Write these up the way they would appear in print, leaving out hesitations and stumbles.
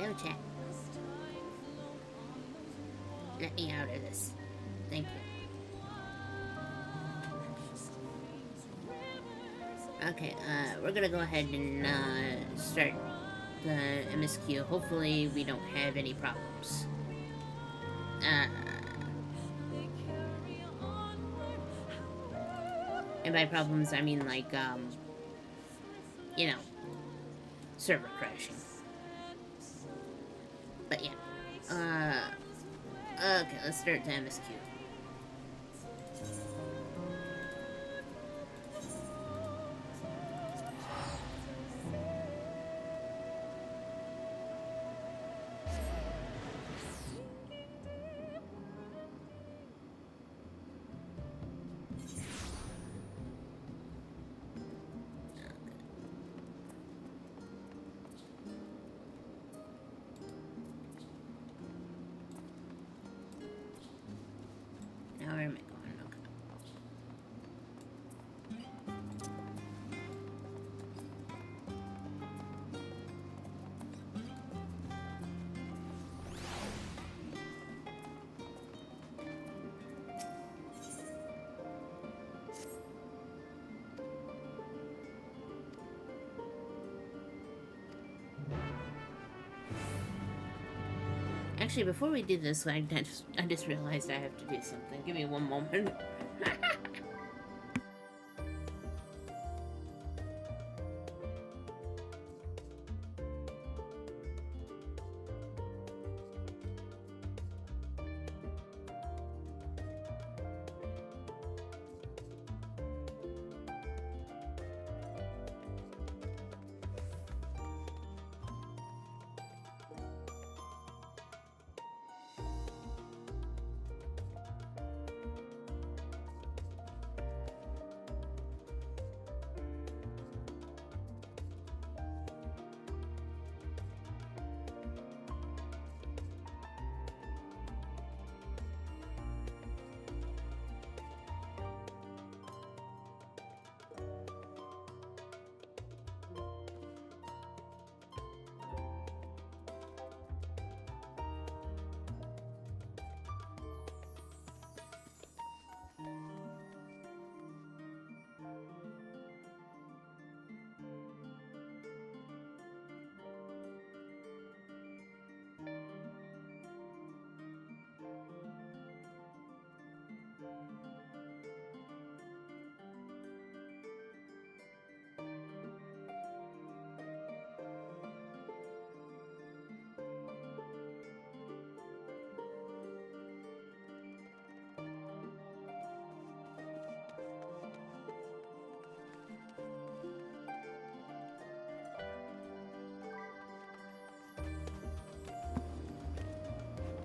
Hello, chat. Let me out of this. Thank you. Okay, we're gonna go ahead and, start the MSQ. Hopefully we don't have any problems. And by problems, I mean, like, you know, server crashing. But yeah. Okay, let's start the MSQ. Now where am I going? Actually, before we do this, I just realized I have to do something. Give me one moment.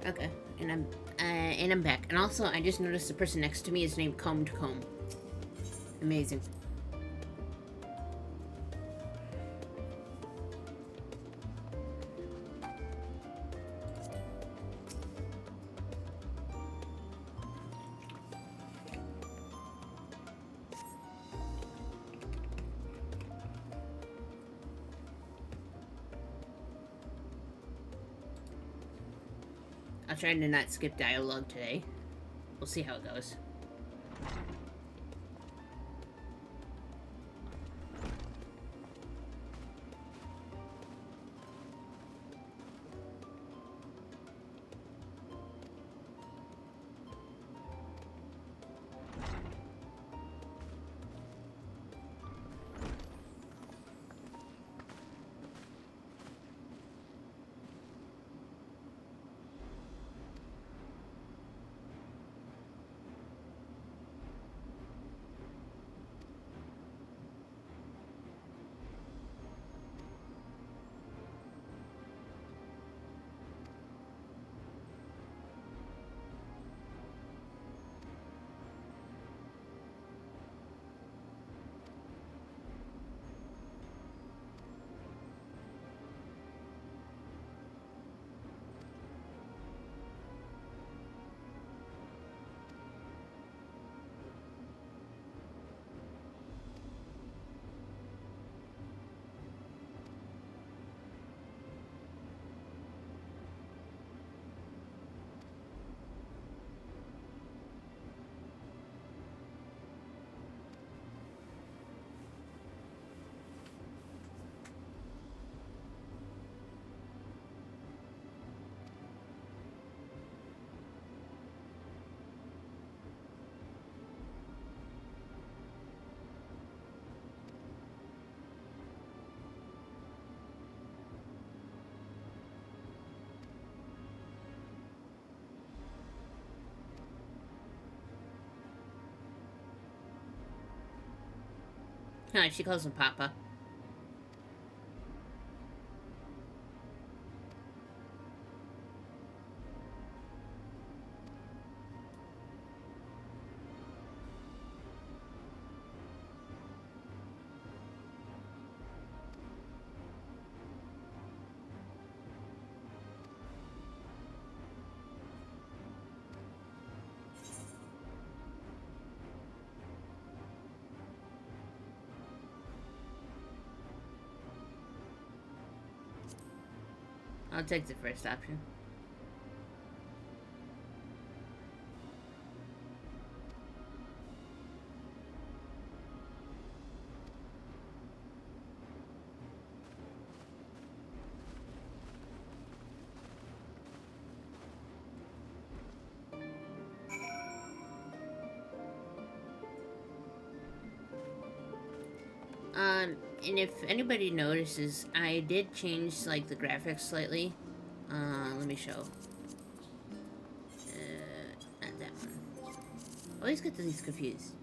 Okay, and I'm back. And also, I just noticed the person next to me is named Comb to Comb. Amazing. I'll try to not skip dialogue today. We'll see how it goes. Huh, she calls him Papa. I'll take the first option. And if anybody notices, I did change, like, the graphics slightly. Let me show. Not that one. Always get these confused.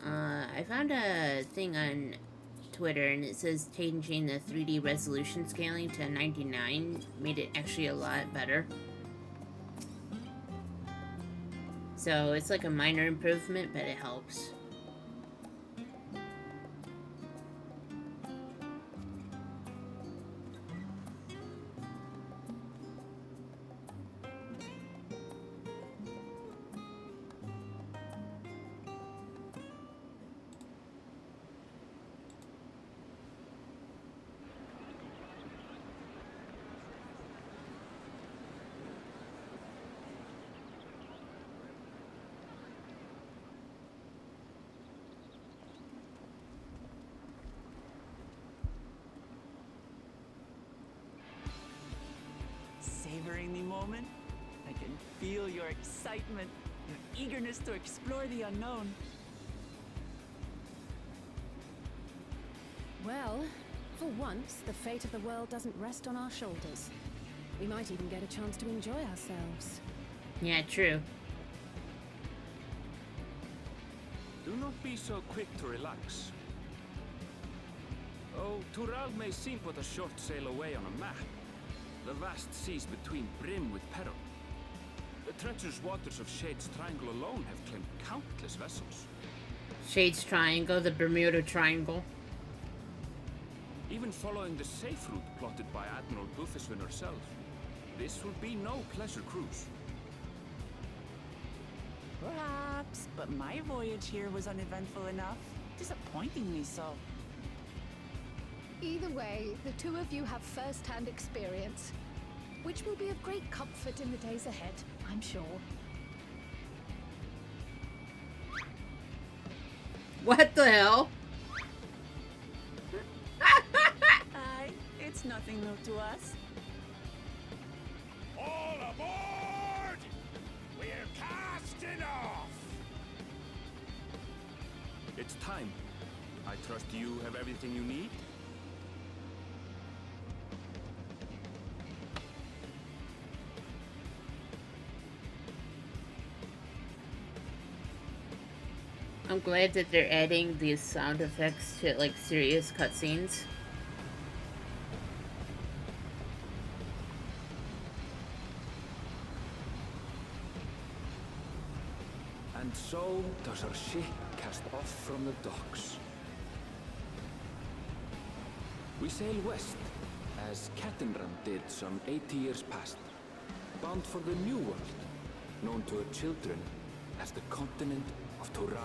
I found a thing on Twitter, and it says changing the 3D resolution scaling to 99 made it actually a lot better. So it's like a minor improvement, but it helps. Savoring the moment? I can feel your excitement, your eagerness to explore the unknown. Well, for once, the fate of the world doesn't rest on our shoulders. We might even get a chance to enjoy ourselves. Yeah, true. Do not be so quick to relax. Oh, Tural may seem but a short sail away on a map. The vast seas between brim with peril. The treacherous waters of Shade's Triangle alone have claimed countless vessels. Shade's Triangle, the Bermuda Triangle. Even following the safe route plotted by Admiral Bufiswin herself, this will be no pleasure cruise. Perhaps, but my voyage here was uneventful enough. Disappointingly so. Either way, the two of you have first-hand experience, which will be of great comfort in the days ahead, I'm sure. What the hell? Aye, it's nothing new to us. All aboard! We're casting off! It's time. I trust you have everything you need? I'm glad that they're adding these sound effects to, like, serious cutscenes. And so does our ship cast off from the docks. We sail west, as Cattenram did some 80 years past, bound for the New World, known to her children as the continent of Tural.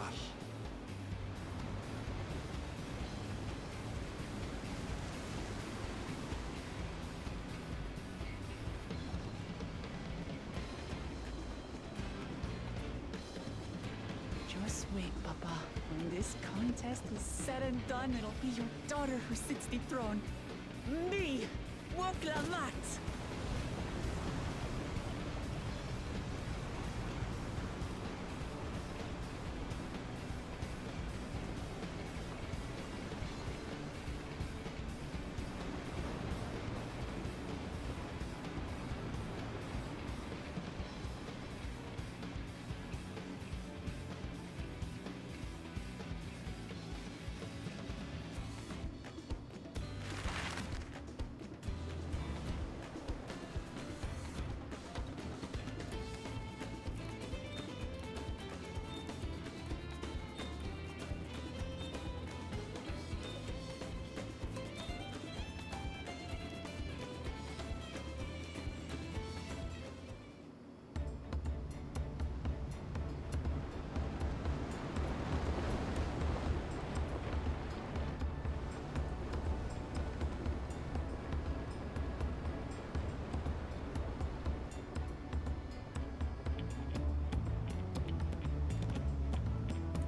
Just wait, Papa. When this contest is said and done, it'll be your daughter who sits the throne. Me, Woklamat!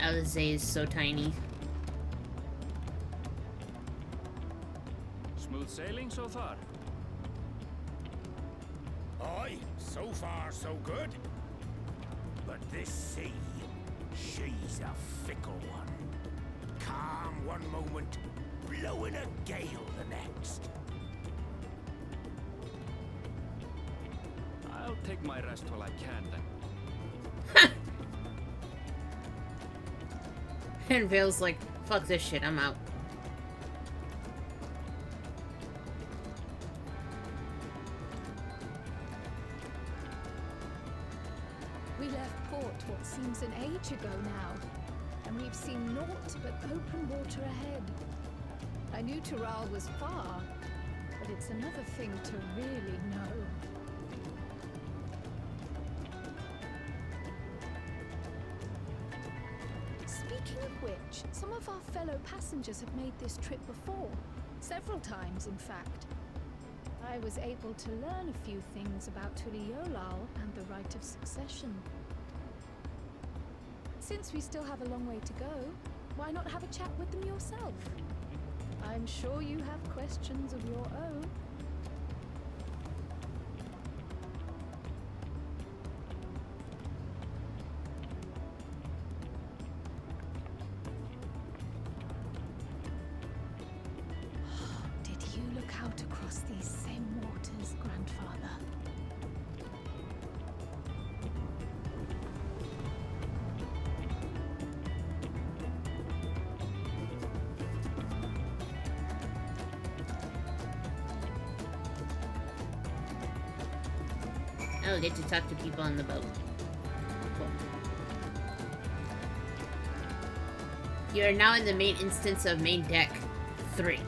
Alizé is so tiny. Smooth sailing so far? Aye, so far so good. But this sea, she's a fickle one. Calm one moment, blowing a gale the next. I'll take my rest while I can then. And Vale's like, fuck this shit, I'm out. We left port what seems an age ago now, and we've seen naught but open water ahead. I knew Tural was far, but it's another thing to really know. Speaking of which, some of our fellow passengers have made this trip before. Several times, in fact. I was able to learn a few things about Tuliolal and the right of succession. Since we still have a long way to go, why not have a chat with them yourself? I'm sure you have questions of your own. Did you look out across these same waters, Grandfather? Oh, get to talk to people on the boat. Cool. You are now in the main instance of main deck 3.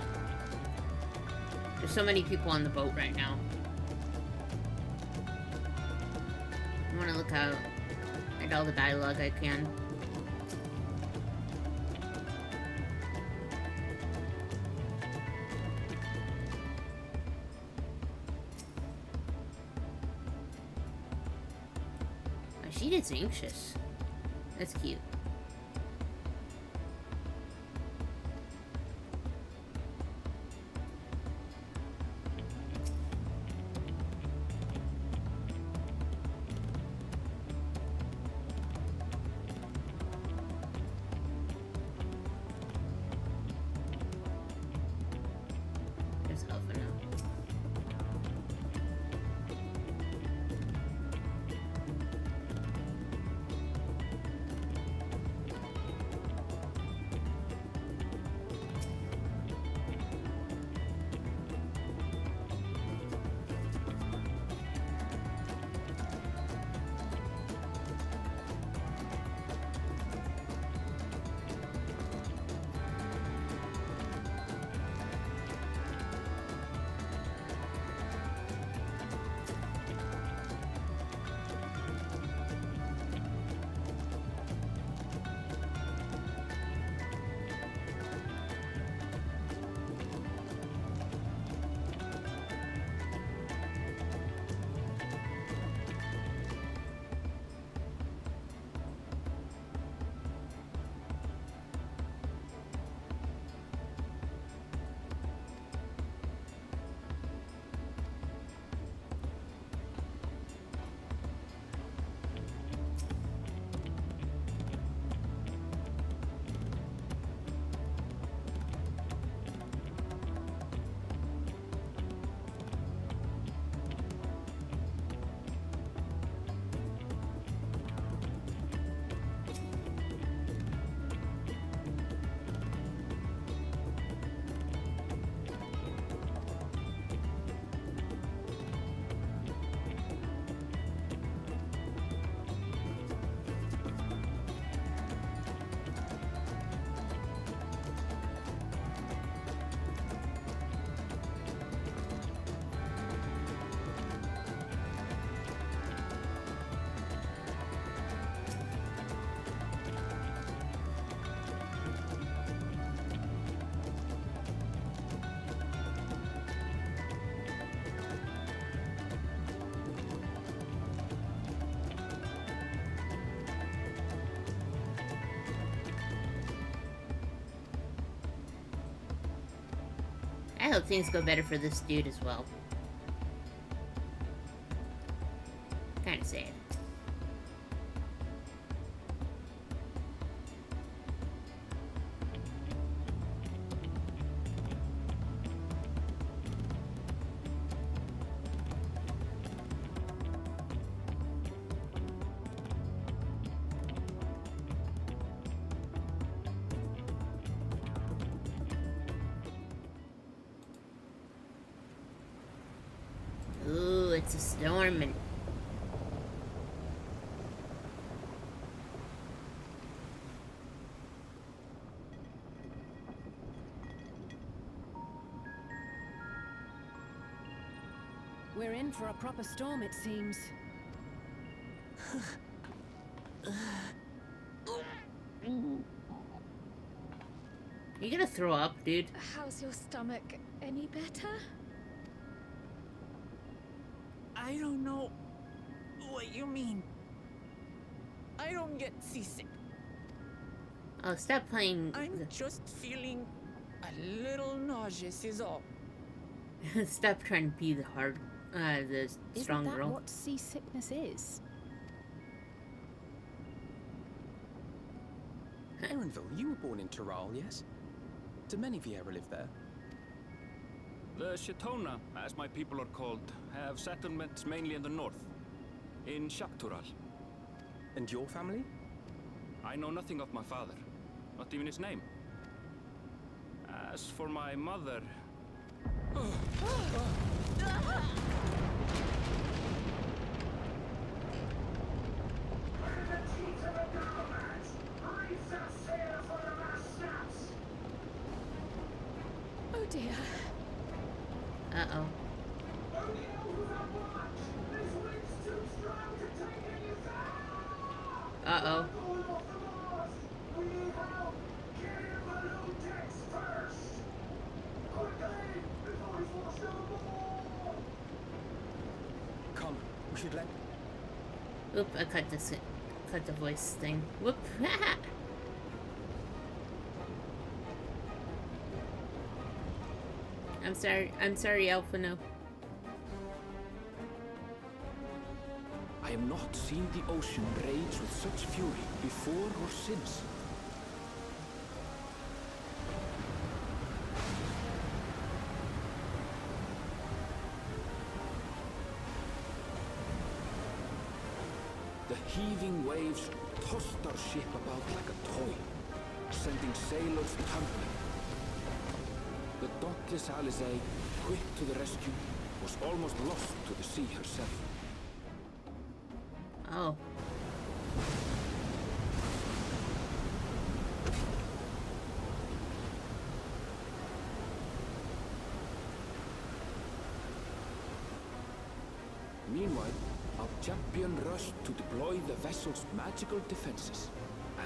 There's so many people on the boat right now. I want to look out at all the dialogue I can. Oh, she gets anxious. That's cute. I hope things go better for this dude as well. Kinda sad. Ooh, it's a storm and We're in for a proper storm, it seems. you gonna throw up, dude? How's your stomach? Any better? I don't know what you mean. I don't get seasick. Oh, stop playing. I'm just feeling a little nauseous is all. Stop trying to be the strong Isn't that girl. what seasickness is? Erenville, you were born in Tyrol, yes? Do many of you ever live there? The Shatona, as my people are called, have settlements mainly in the north, in Shaktural. And your family? I know nothing of my father, not even his name. As for my mother... Oh dear. Uh-oh. Uh-oh. Come, we should let... Oop, I cut the voice thing. Whoop. I'm sorry, Alphino. I have not seen the ocean rage with such fury before or since. The heaving waves tossed our ship about like a toy, sending sailors tumbling. The dauntless Alizé, quick to the rescue, was almost lost to the sea herself. Oh. Meanwhile, our champion rushed to deploy the vessel's magical defenses,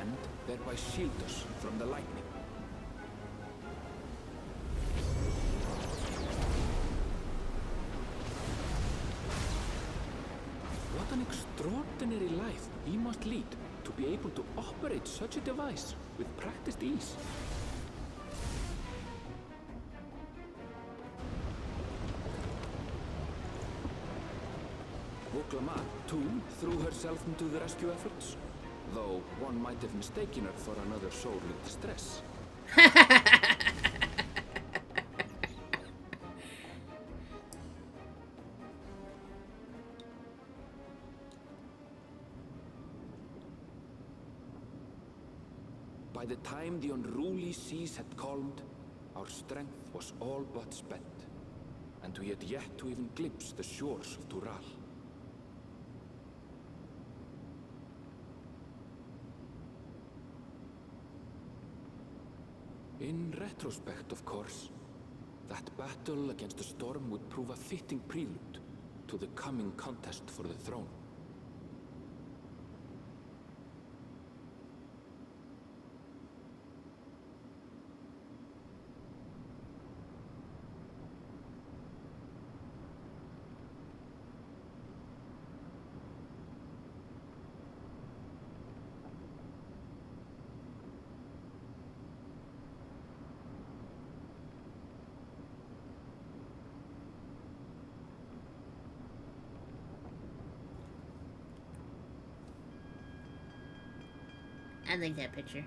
and thereby shield us from the lightning. What an extraordinary life he must lead to be able to operate such a device with practiced ease. Woklama, too, threw herself into the rescue efforts, though one might have mistaken her for another soul in distress. By the time the unruly seas had calmed, our strength was all but spent, and we had yet to even glimpse the shores of Tural. In retrospect, of course, that battle against the storm would prove a fitting prelude to the coming contest for the throne. I like that picture.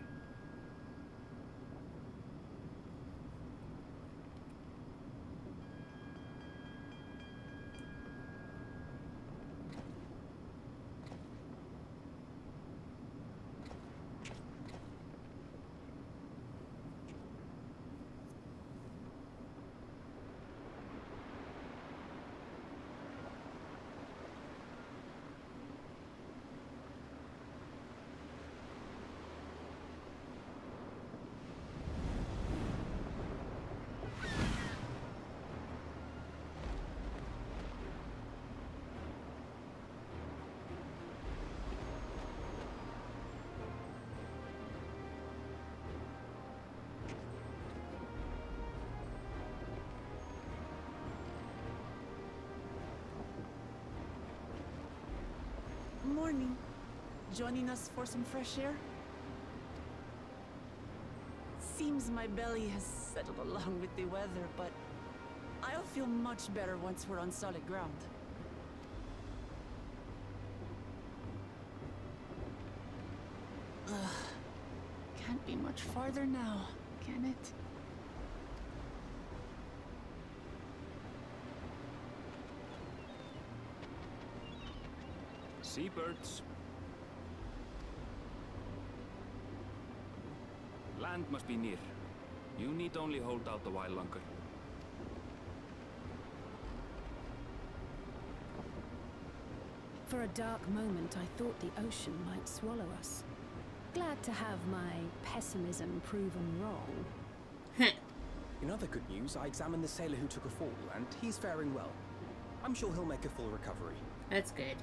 Morning. Joining us for some fresh air? Seems my belly has settled along with the weather, but I'll feel much better once we're on solid ground. Ugh. Can't be much farther now, can it? Seabirds. Land must be near. You need only hold out a while longer. For a dark moment, I thought the ocean might swallow us. Glad to have my pessimism proven wrong. In other good news, I examined the sailor who took a fall, and he's faring well. I'm sure he'll make a full recovery. That's good.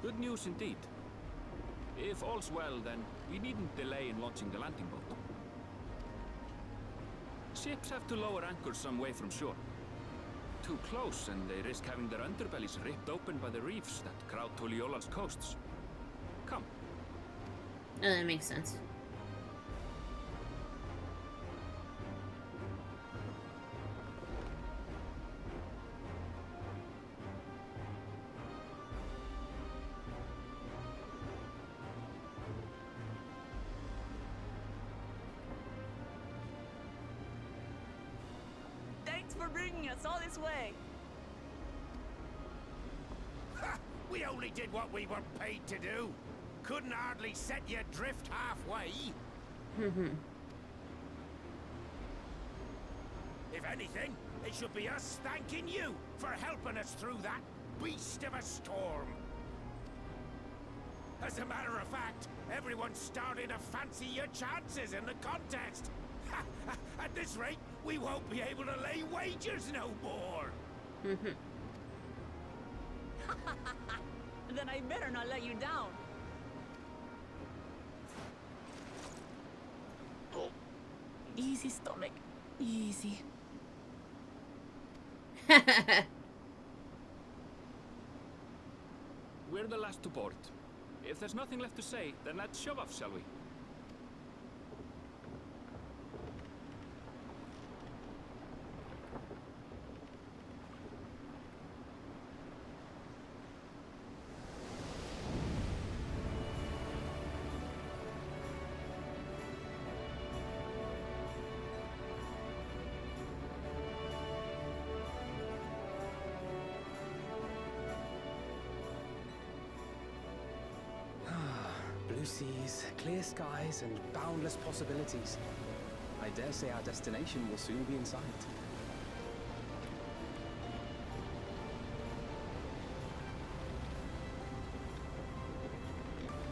Good news indeed. If all's well, then we needn't delay in launching the landing boat. Ships have to lower anchors some way from shore. Too close, and they risk having their underbellies ripped open by the reefs that crowd Tuliola's coasts. Come. Oh, that makes sense. Thanks for bringing us all this way. Ha! We only did what we were paid to do. Couldn't hardly set you adrift halfway. If anything, it should be us thanking you for helping us through that beast of a storm. As a matter of fact, everyone's starting to fancy your chances in the contest. At this rate, we won't be able to lay wagers no more. Then I better not let you down. Oh. Easy, stomach. Easy. We're the last to board. If there's nothing left to say, then let's shove off, shall we? Blue seas, clear skies, and boundless possibilities. I dare say our destination will soon be in sight.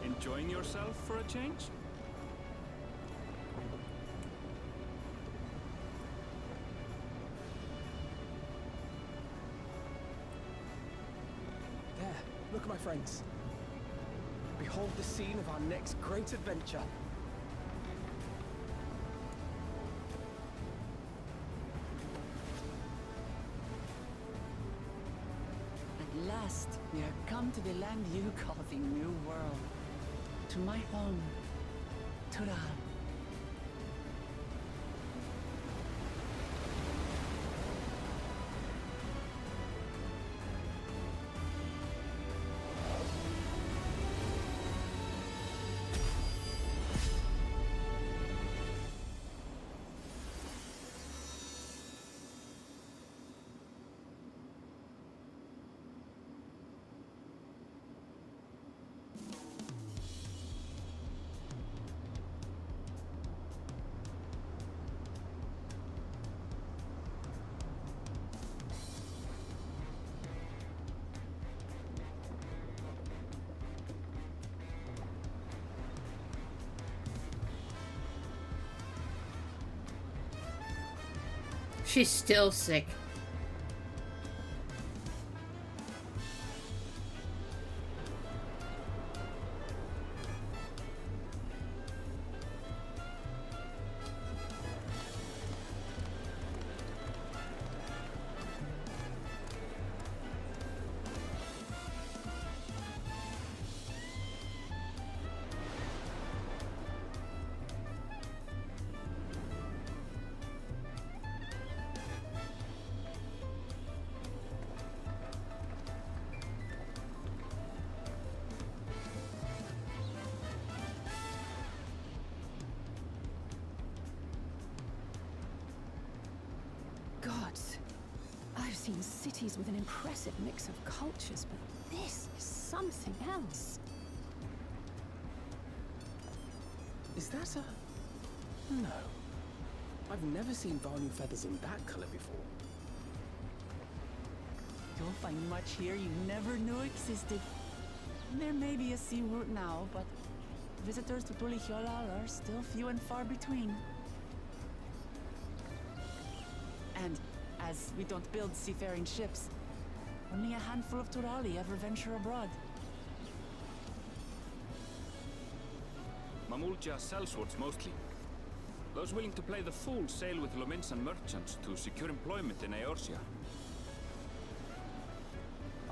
Enjoying yourself for a change? There, look at my friends. Behold the scene of our next great adventure. At last, we are come to the land you call the New World. To my home, Tural. She's still sick. Gods, I've seen cities with an impressive mix of cultures, but this is something else. Is that a... No. I've never seen Vanu feathers in that color before. You'll find much here you never knew existed. There may be a sea route now, but visitors to Tulihyolal are still few and far between. And as we don't build seafaring ships, only a handful of Turali ever venture abroad. Mamulja sellswords mostly. Those willing to play the fool sail with Lominsan merchants to secure employment in Eorzea.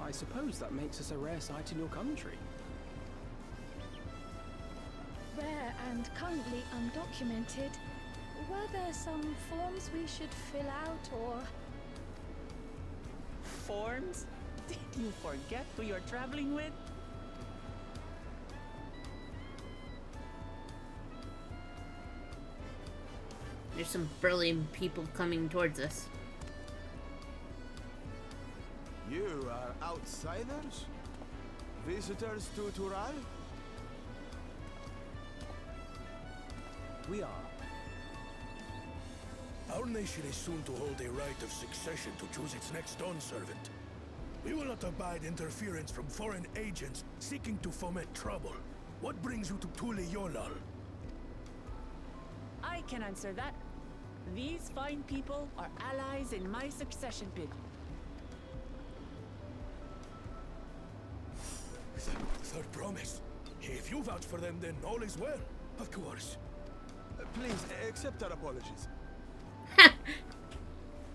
I suppose that makes us a rare sight in your country. Rare and currently undocumented. Were there some forms we should fill out, or...? Forms? Did you forget who you're traveling with? There's some burly people coming towards us. You are outsiders? Visitors to Tural? We are. Our nation is soon to hold a right of succession to choose its next Dawn servant. We will not abide interference from foreign agents seeking to foment trouble. What brings you to Tulihyolal? I can answer that. These fine people are allies in my succession bid. Third promise. If you vouch for them, then all is well. Of course. Please, accept our apologies.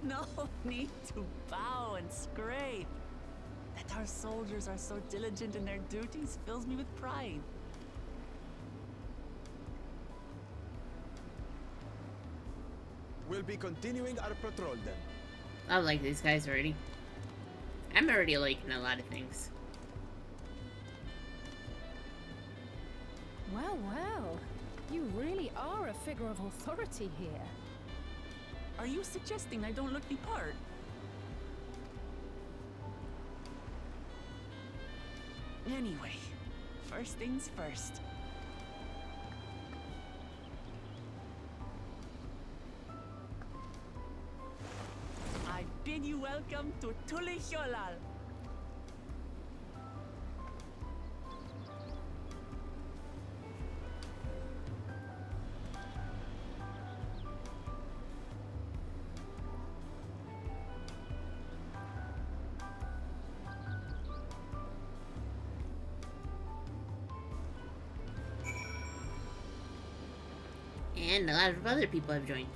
No need to bow and scrape. That our soldiers are so diligent in their duties fills me with pride. We'll be continuing our patrol then. I like these guys already. I'm already liking a lot of things. Well, well. You really are a figure of authority here. Are you suggesting I don't look the part? Anyway, first things first. I bid you welcome to Tulihyolal. And a lot of other people have joined.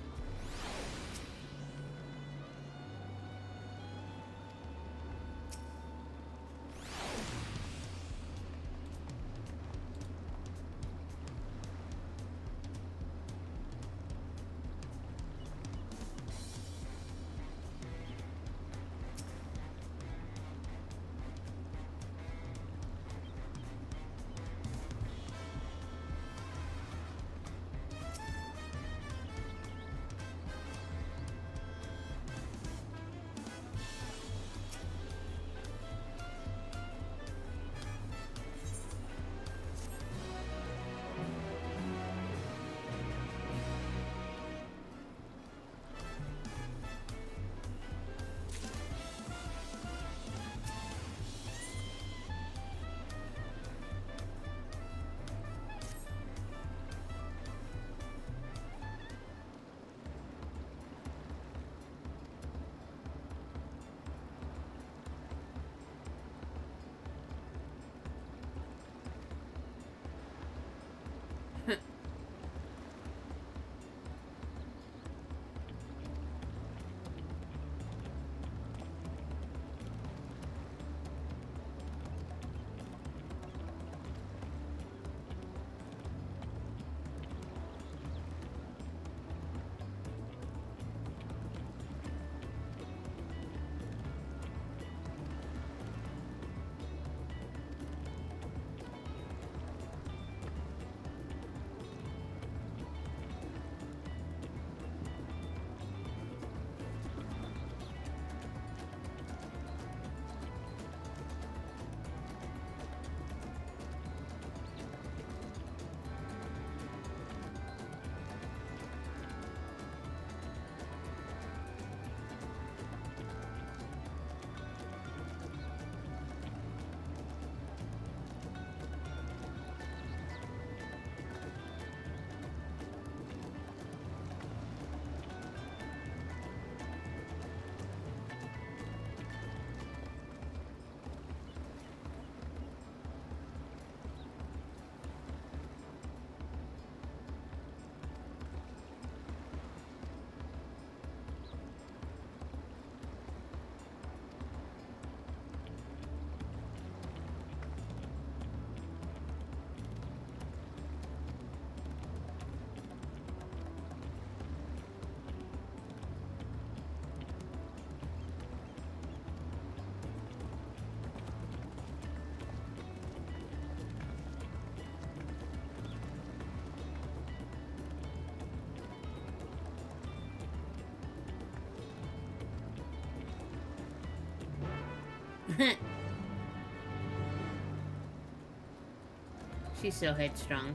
She's so headstrong.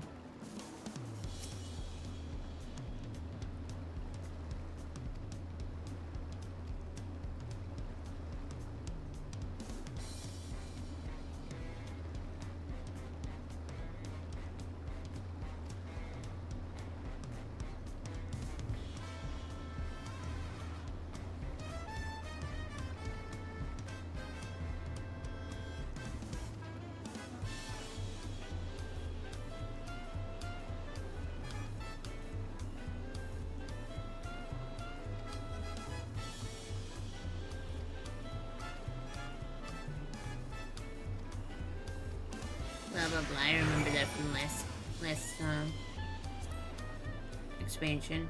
Blah blah blah. I remember that from last expansion.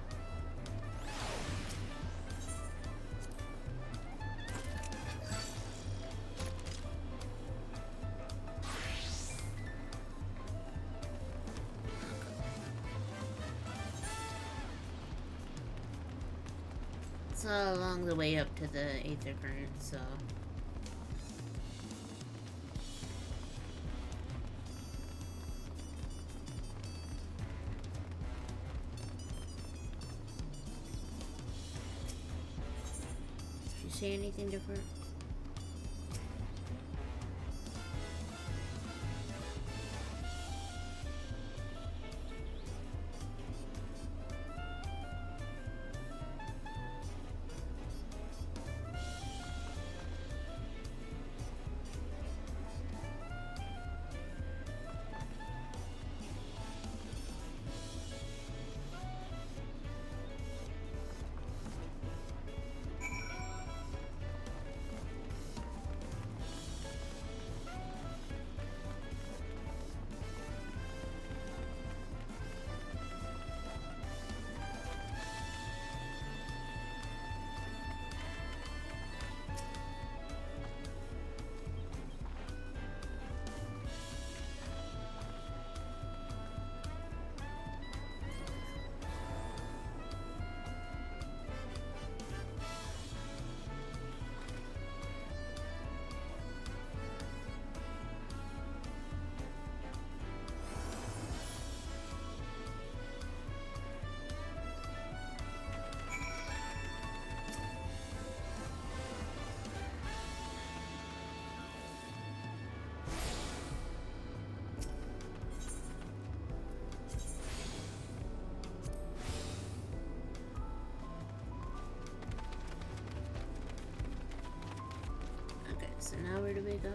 It's along the way up to the Aether Current, so. Say anything different? So now where do we go?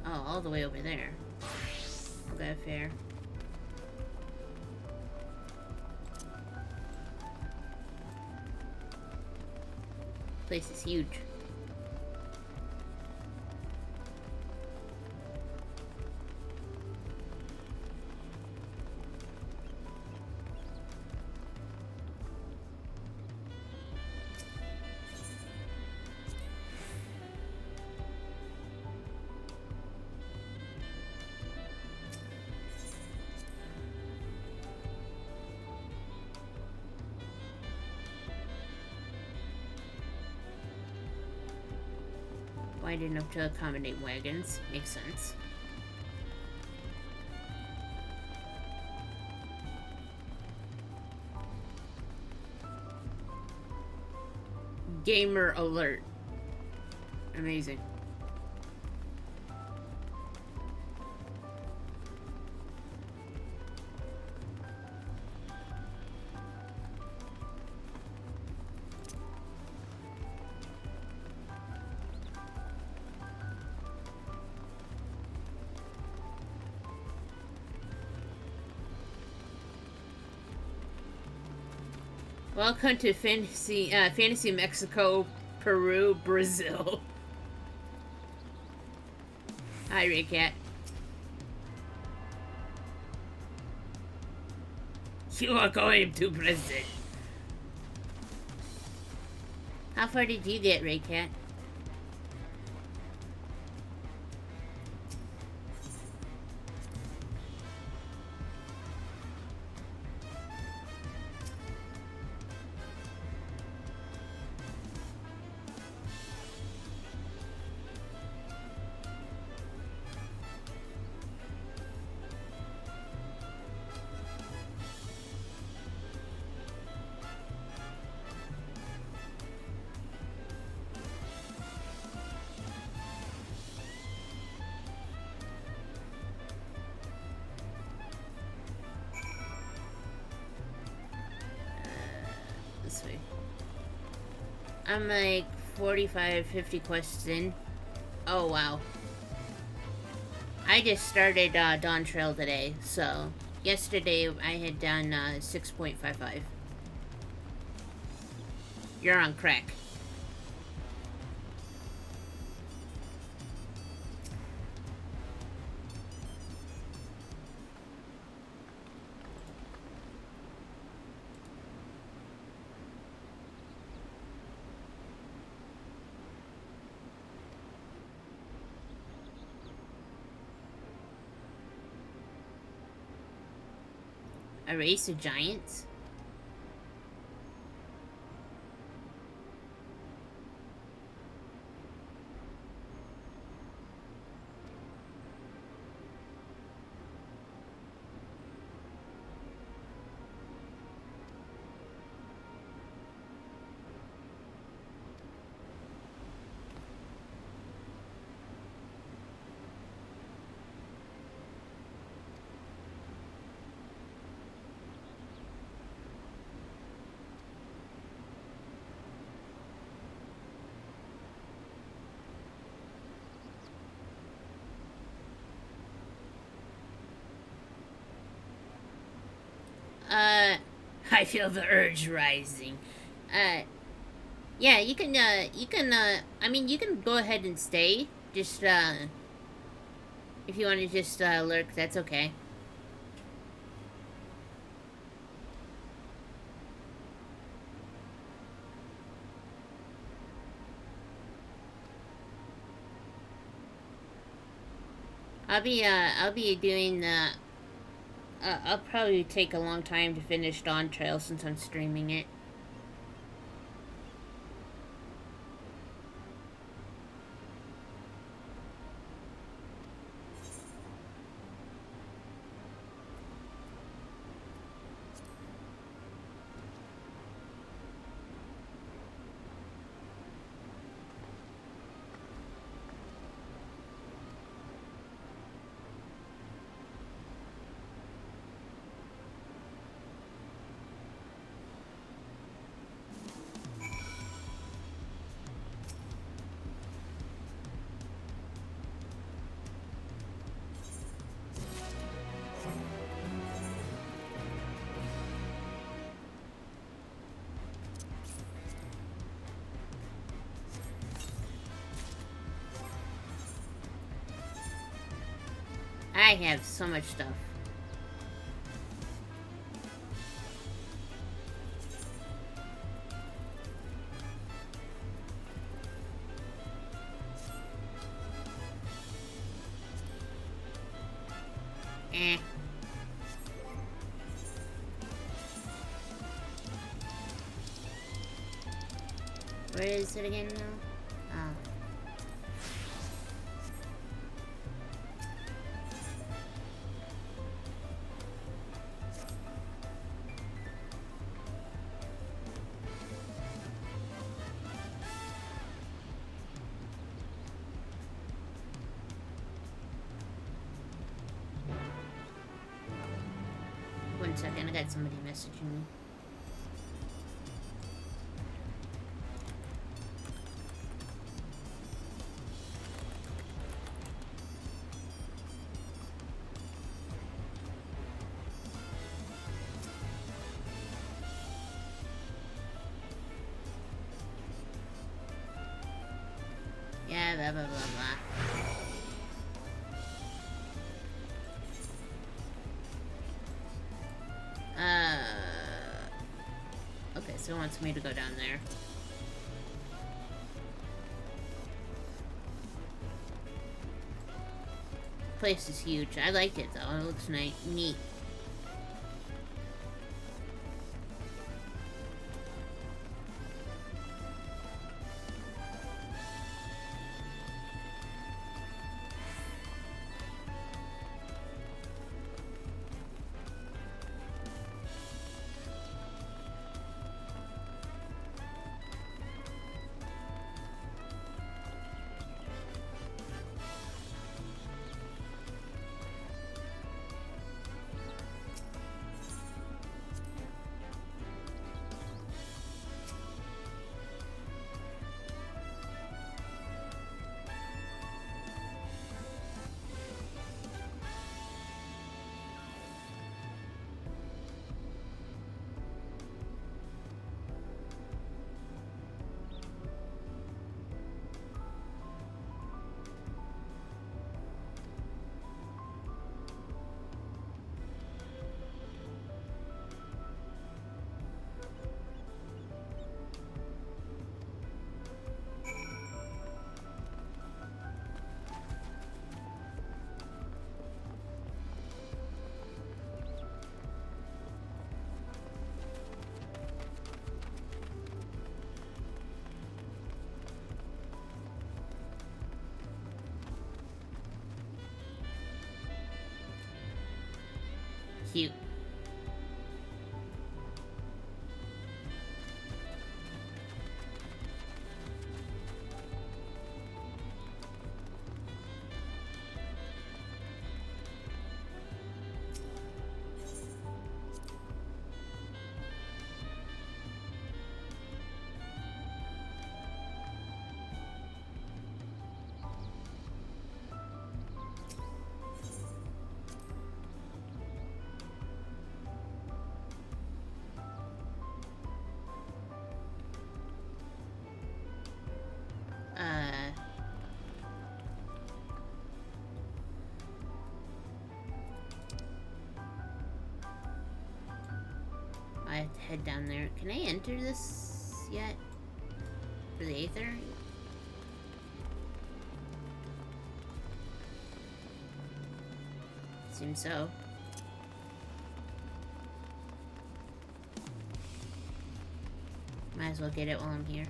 Oh, all the way over there. Okay, fair. Place is huge. Wide enough to accommodate wagons. Makes sense. Gamer alert. Amazing. Welcome to Fantasy Mexico, Peru, Brazil. Hi, Ray Cat. You are going to prison. How far did you get, Ray Cat? this way. I'm like 45, 50 quests in. Oh, wow. I just started Dawntrail today, so yesterday I had done 6.55. You're on crack. A race of giants? I feel the urge rising. Yeah, you can, I mean, you can go ahead and stay. Just, if you want to just, lurk, that's okay. I'll be doing the, I'll probably take a long time to finish Dawntrail since I'm streaming it. I have so much stuff. Where is it again now? Oh. 1 second, I got somebody messaging me. Yeah, blah, blah, blah, blah. Okay, so it wants me to go down there. Place is huge. I like it though. It looks neat. Cute. I have to head down there. Can I enter this yet? For the Aether? Seems so. Might as well get it while I'm here.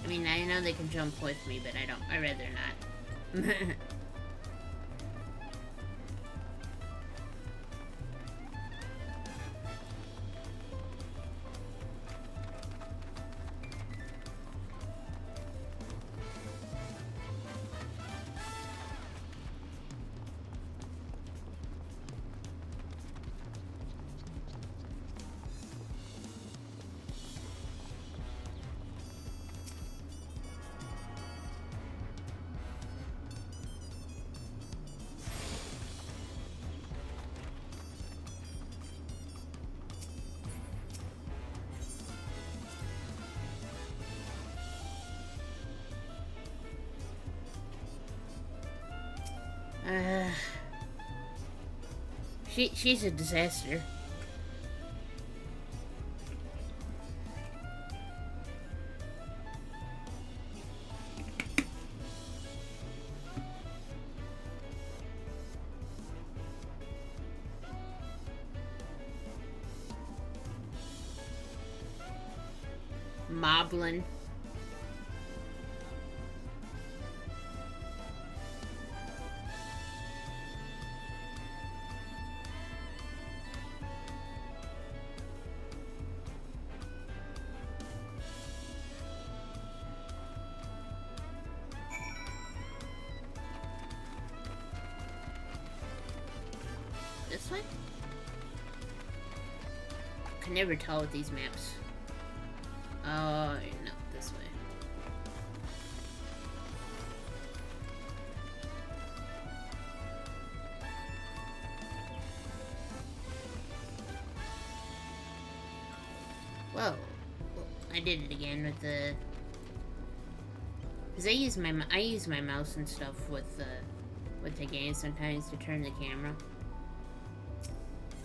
I mean, I know they can jump with me, but I'd rather not. She's a disaster. Moblin. This way? I can never tell with these maps. Oh, no, this way. Whoa. I did it again with the... Because I use my mouse and stuff with the game sometimes to turn the camera.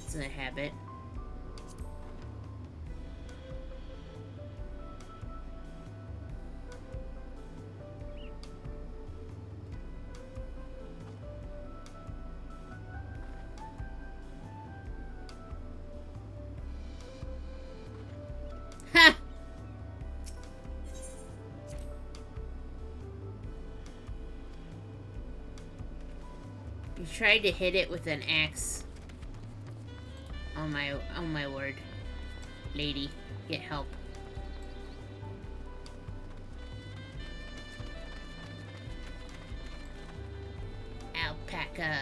It's a habit. Ha! You tried to hit it with an axe. Oh my word. Lady, get help. Alpaca.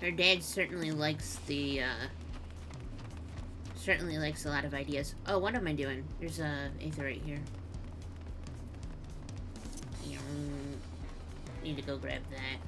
Her dad certainly likes the, certainly likes a lot of ideas. Oh, what am I doing? There's a Aether right here. Need to go grab that.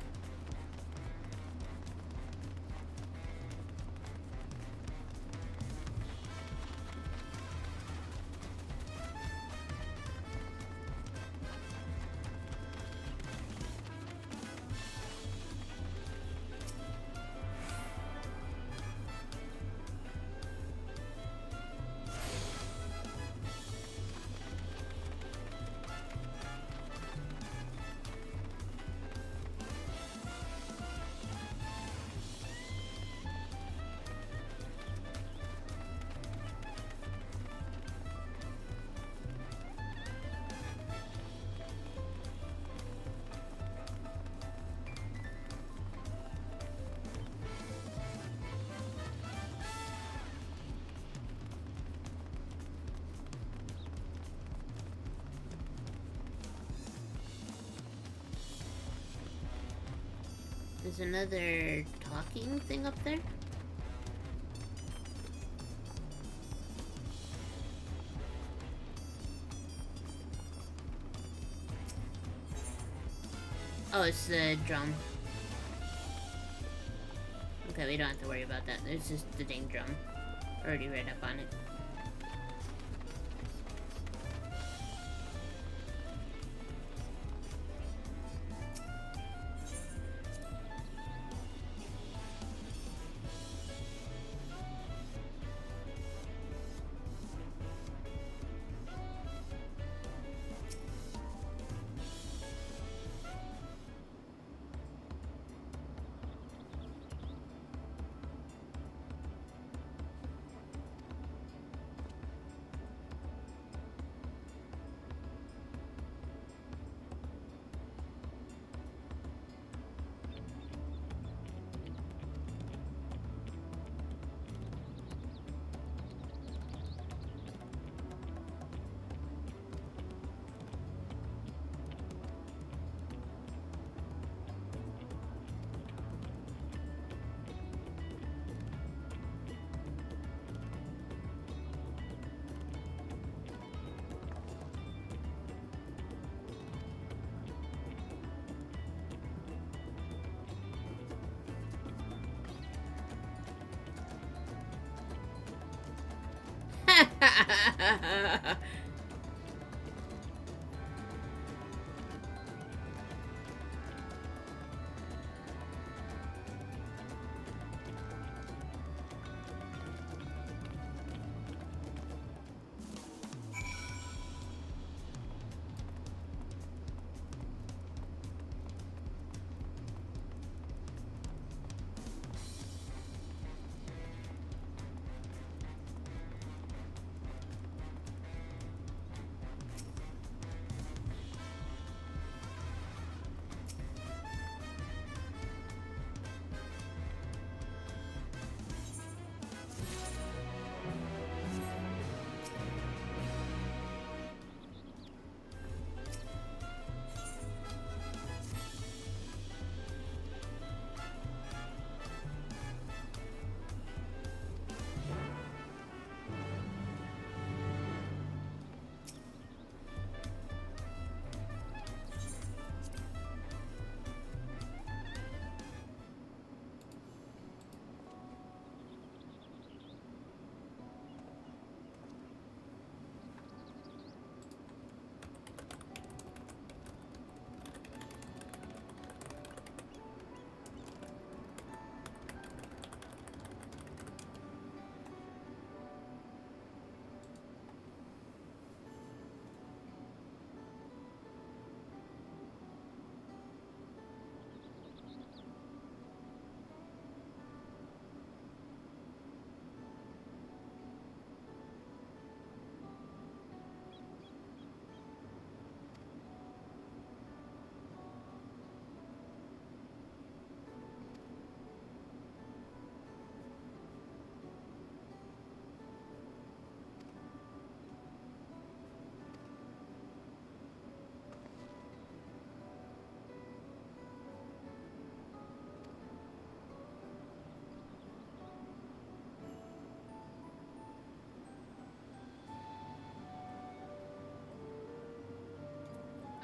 There's another talking thing up there. Oh, it's the drum. Okay, we don't have to worry about that. There's just the dang drum. Already read up on it.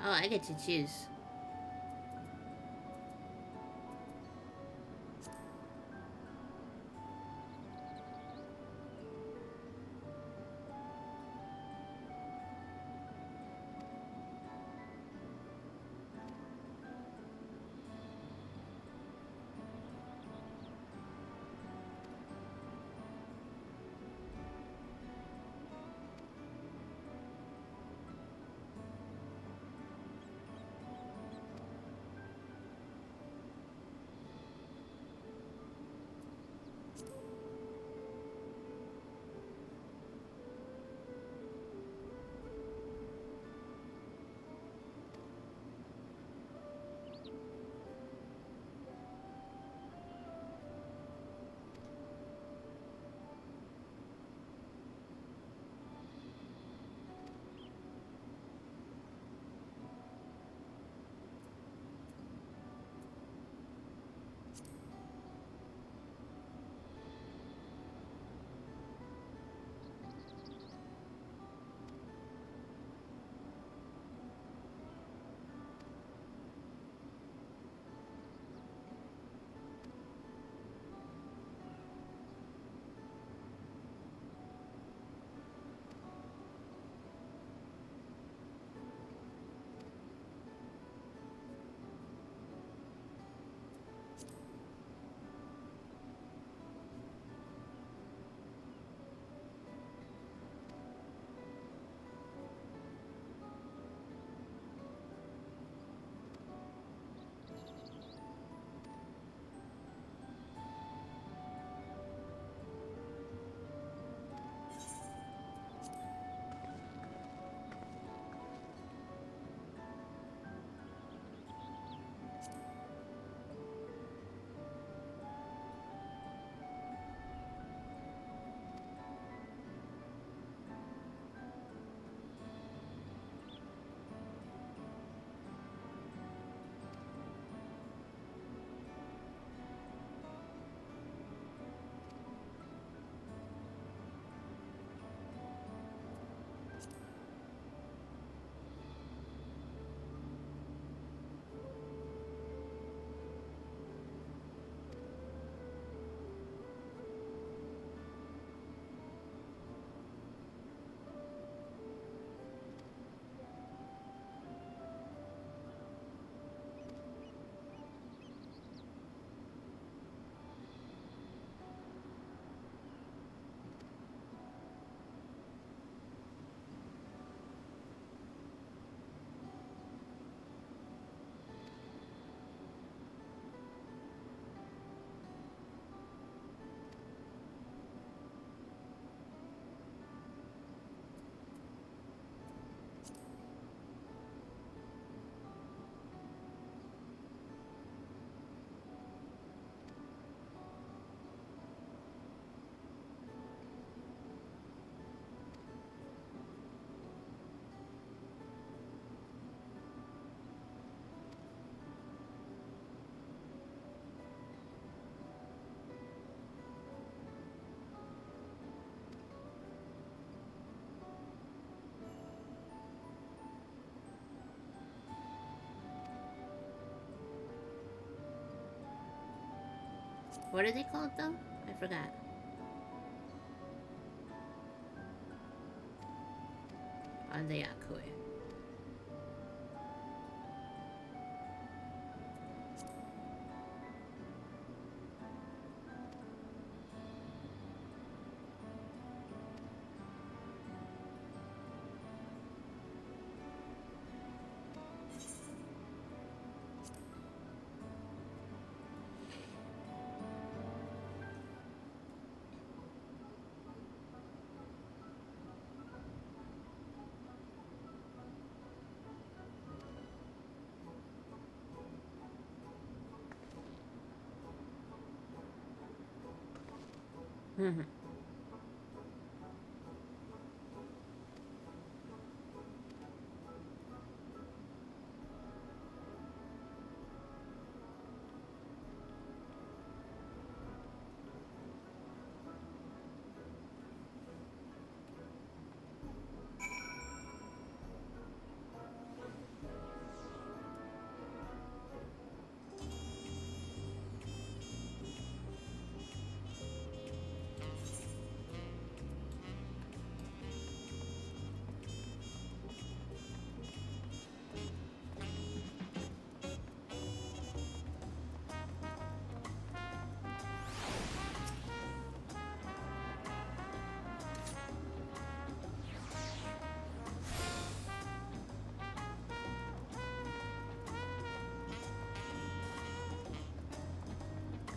Oh, I get to choose. What are they called, though? I forgot. Andeyakue. Mm-hmm.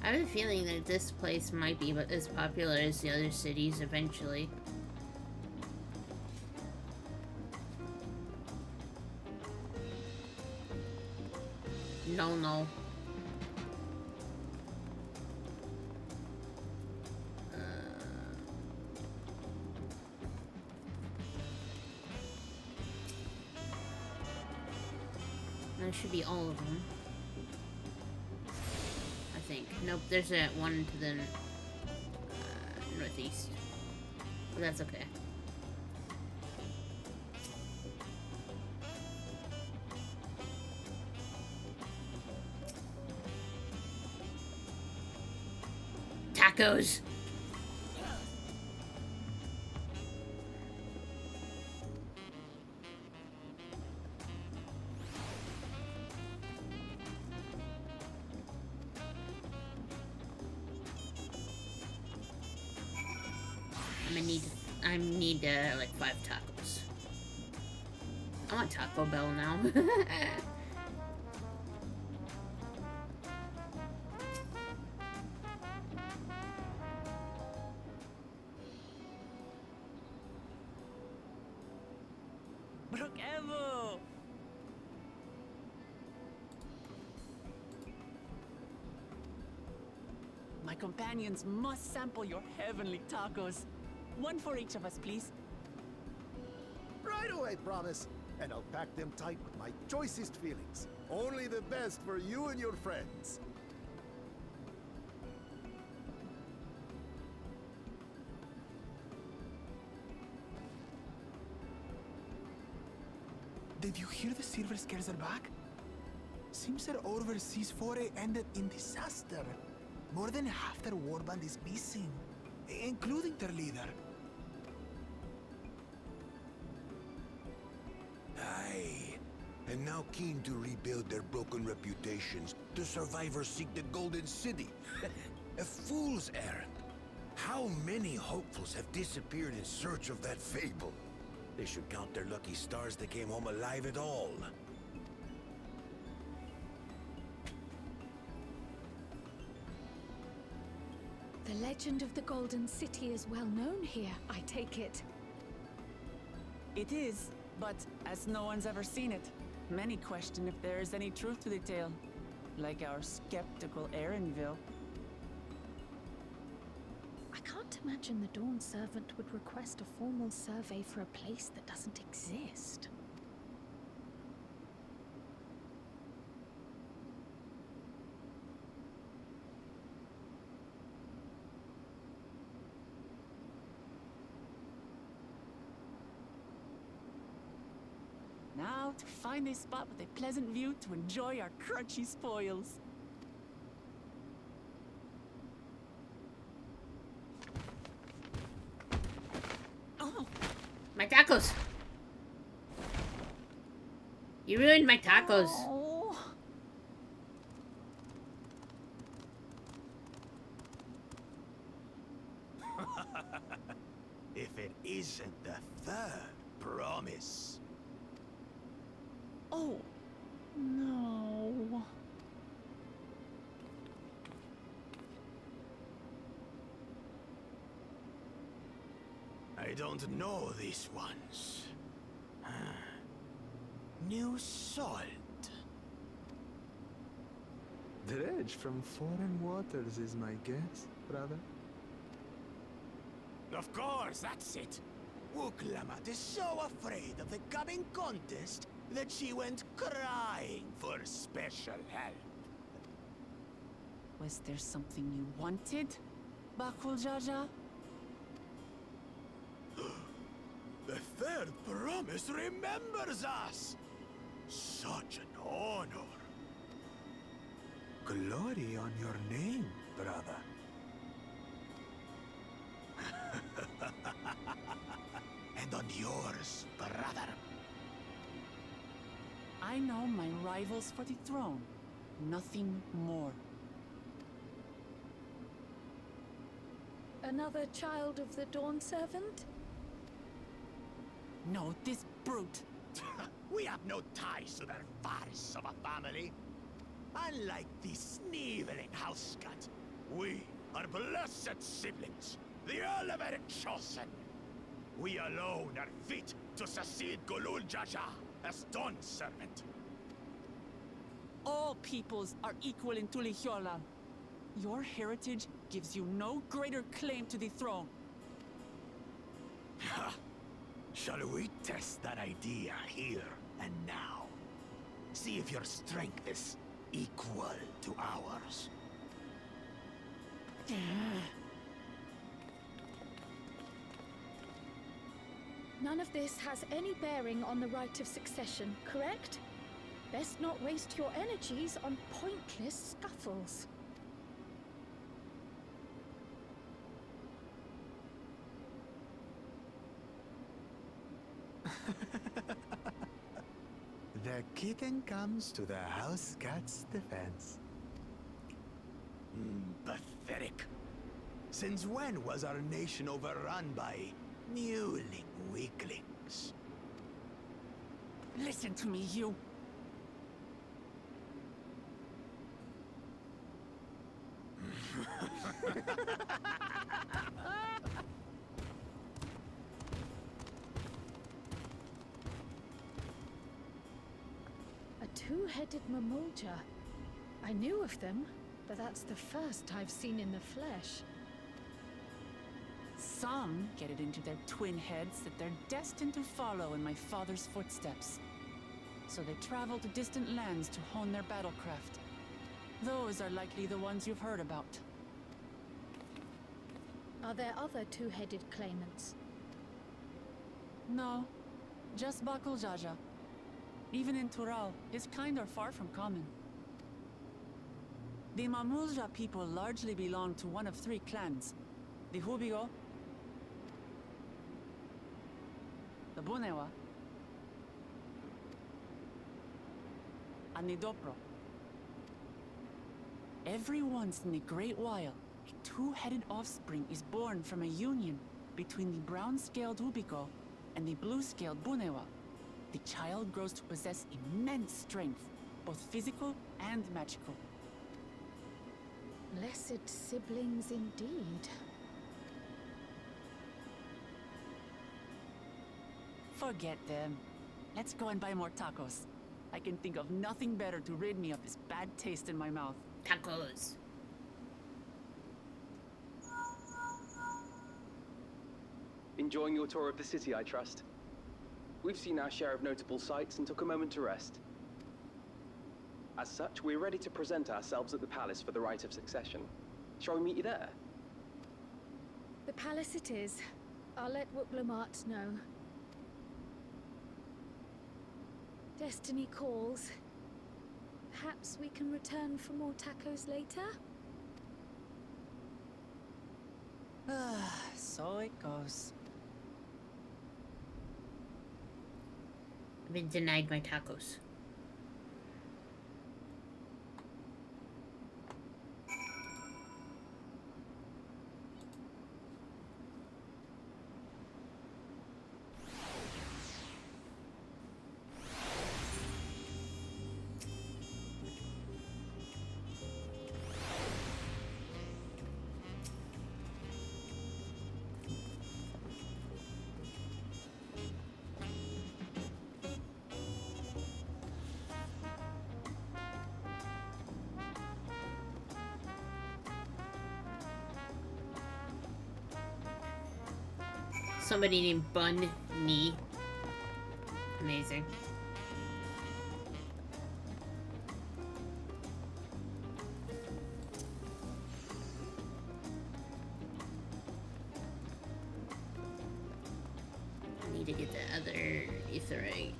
I have a feeling that this place might be as popular as the other cities eventually. No, no. That should be all of them. I think. Nope, there's that one to the northeast. But that's okay. Tacos! I need like 5 tacos. I want Taco Bell now. Evo! My companions must sample your heavenly tacos. One for each of us, please. Right away, promise. And I'll pack them tight with my choicest feelings. Only the best for you and your friends. Did you hear the Silver Scares are back? Seems their overseas foray ended in disaster. More than half their warband is missing, including their leader. Aye. And now keen to rebuild their broken reputations, the survivors seek the Golden City. A fool's errand. How many hopefuls have disappeared in search of that fable? They should count their lucky stars they came home alive at all. The legend of the Golden City is well known here, I take it. It is, but as no one's ever seen it, many question if there is any truth to the tale. Like our skeptical Erinville. I can't imagine the Dawn Servant would request a formal survey for a place that doesn't exist. Now to find a spot with a pleasant view to enjoy our crunchy spoils. Oh, My tacos! You ruined my tacos. oh. If it isn't the third promise. Oh, no. I don't know these ones. New salt. Dredge from foreign waters is my guess, brother. Of course, that's it. Wuklamat is so afraid of the coming contest that she went crying for special help. Was there something you wanted, Bakul Jaja? The third promise remembers us. Such an honor. Glory on your name, brother. And on yours, brother. I know my rivals for the throne. Nothing more. Another child of the Dawn Servant? No, this brute. We have no ties to their farce of a family. Unlike the sneevling housecut, We are blessed siblings, the Elevated Chosen. We alone are fit to succeed Golul Jaja as Dawn's servant. All peoples are equal in Tulihyolal. Your heritage gives you no greater claim to the throne. Ha! Shall we test that idea here and now? See if your strength is equal to ours. None of this has any bearing on the right of succession, correct? Best not waste your energies on pointless scuffles. The kitten comes to the house cat's defense. Pathetic. Since when was our nation overrun by mewling weaklings? Listen to me, you. A two-headed mamulja. I knew of them, but that's the first I've seen in the flesh. Some get it into their twin heads that they're destined to follow in my father's footsteps. So they travel to distant lands to hone their battlecraft. Those are likely the ones you've heard about. Are there other two-headed claimants? No, just Bakul Jaja. Even in Tural, his kind are far from common. The Mamulja people largely belong to one of three clans. The Hubigo, the Bunewa, and the Dopro. Every once in a great while, a two-headed offspring is born from a union between the brown-scaled Hubigo and the blue-scaled Bunewa. The child grows to possess immense strength, both physical and magical. Blessed siblings indeed. Forget them. Let's go and buy more tacos. I can think of nothing better to rid me of this bad taste in my mouth. Tacos. Enjoying your tour of the city, I trust. We've seen our share of notable sights and took a moment to rest. As such, we're ready to present ourselves at the palace for the rite of succession. Shall we meet you there? The palace it is. I'll let Wuklamart know. Destiny calls. Perhaps we can return for more tacos later? So it goes. I've been denied my tacos. Somebody named Bun Knee. Amazing. I need to get the other etherite.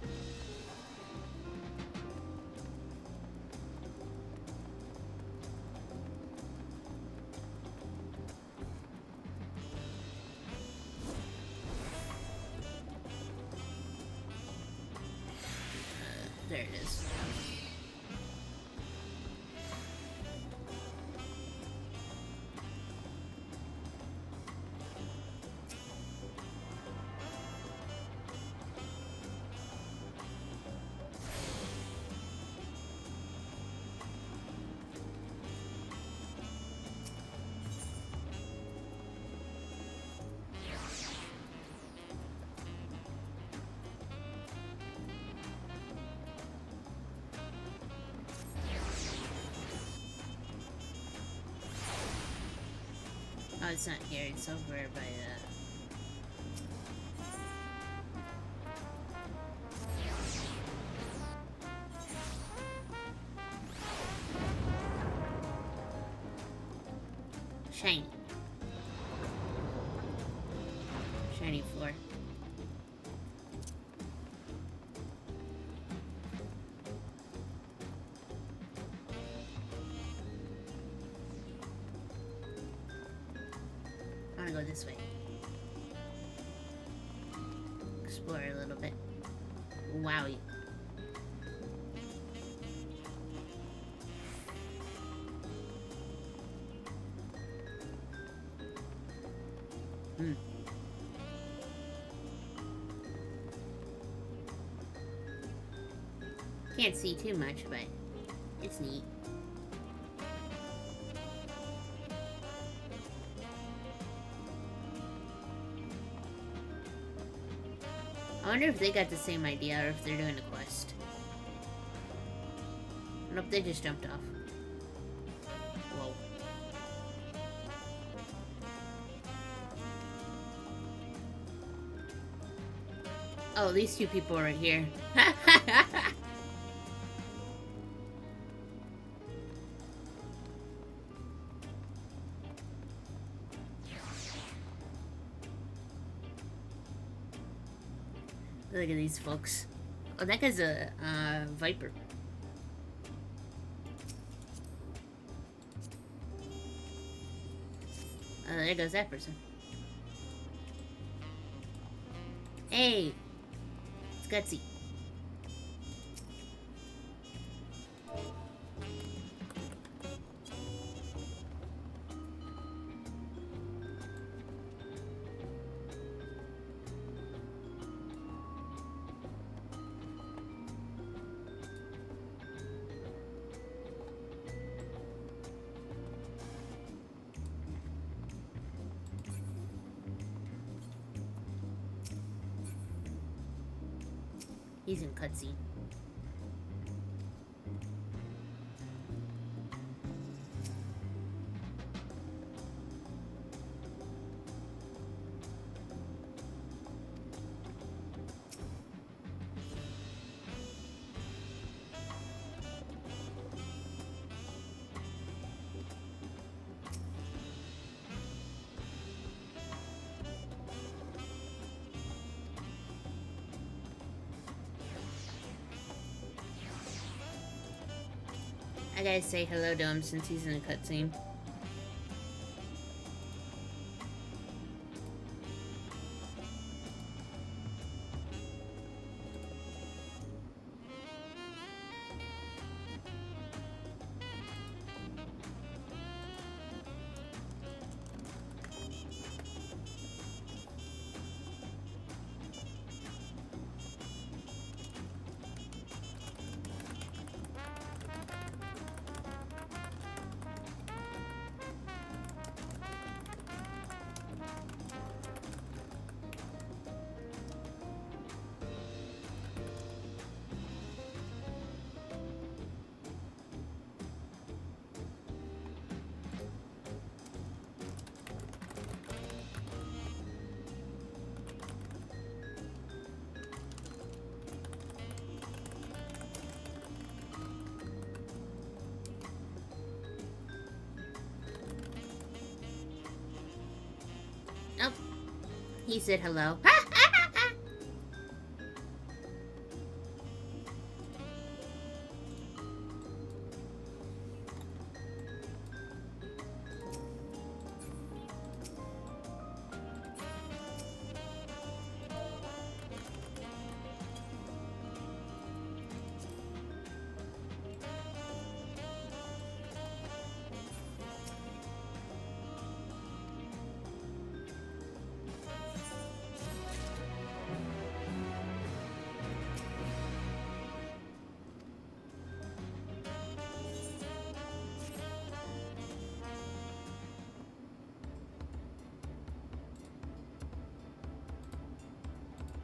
There it is. Oh, it's not here. It's over by shiny. Shiny floor. I wanna go this way. Explore a little bit. Wowie. Can't see too much, but it's neat. I wonder if they got the same idea or if they're doing a quest. Nope, they just jumped off. Whoa. Oh, these two people are right here. Look at these folks. Oh, that guy's a viper. There goes that person. Hey! It's Gutsy. He's in cutscene. I gotta say hello to him since he's in a cutscene. Oh, he said hello.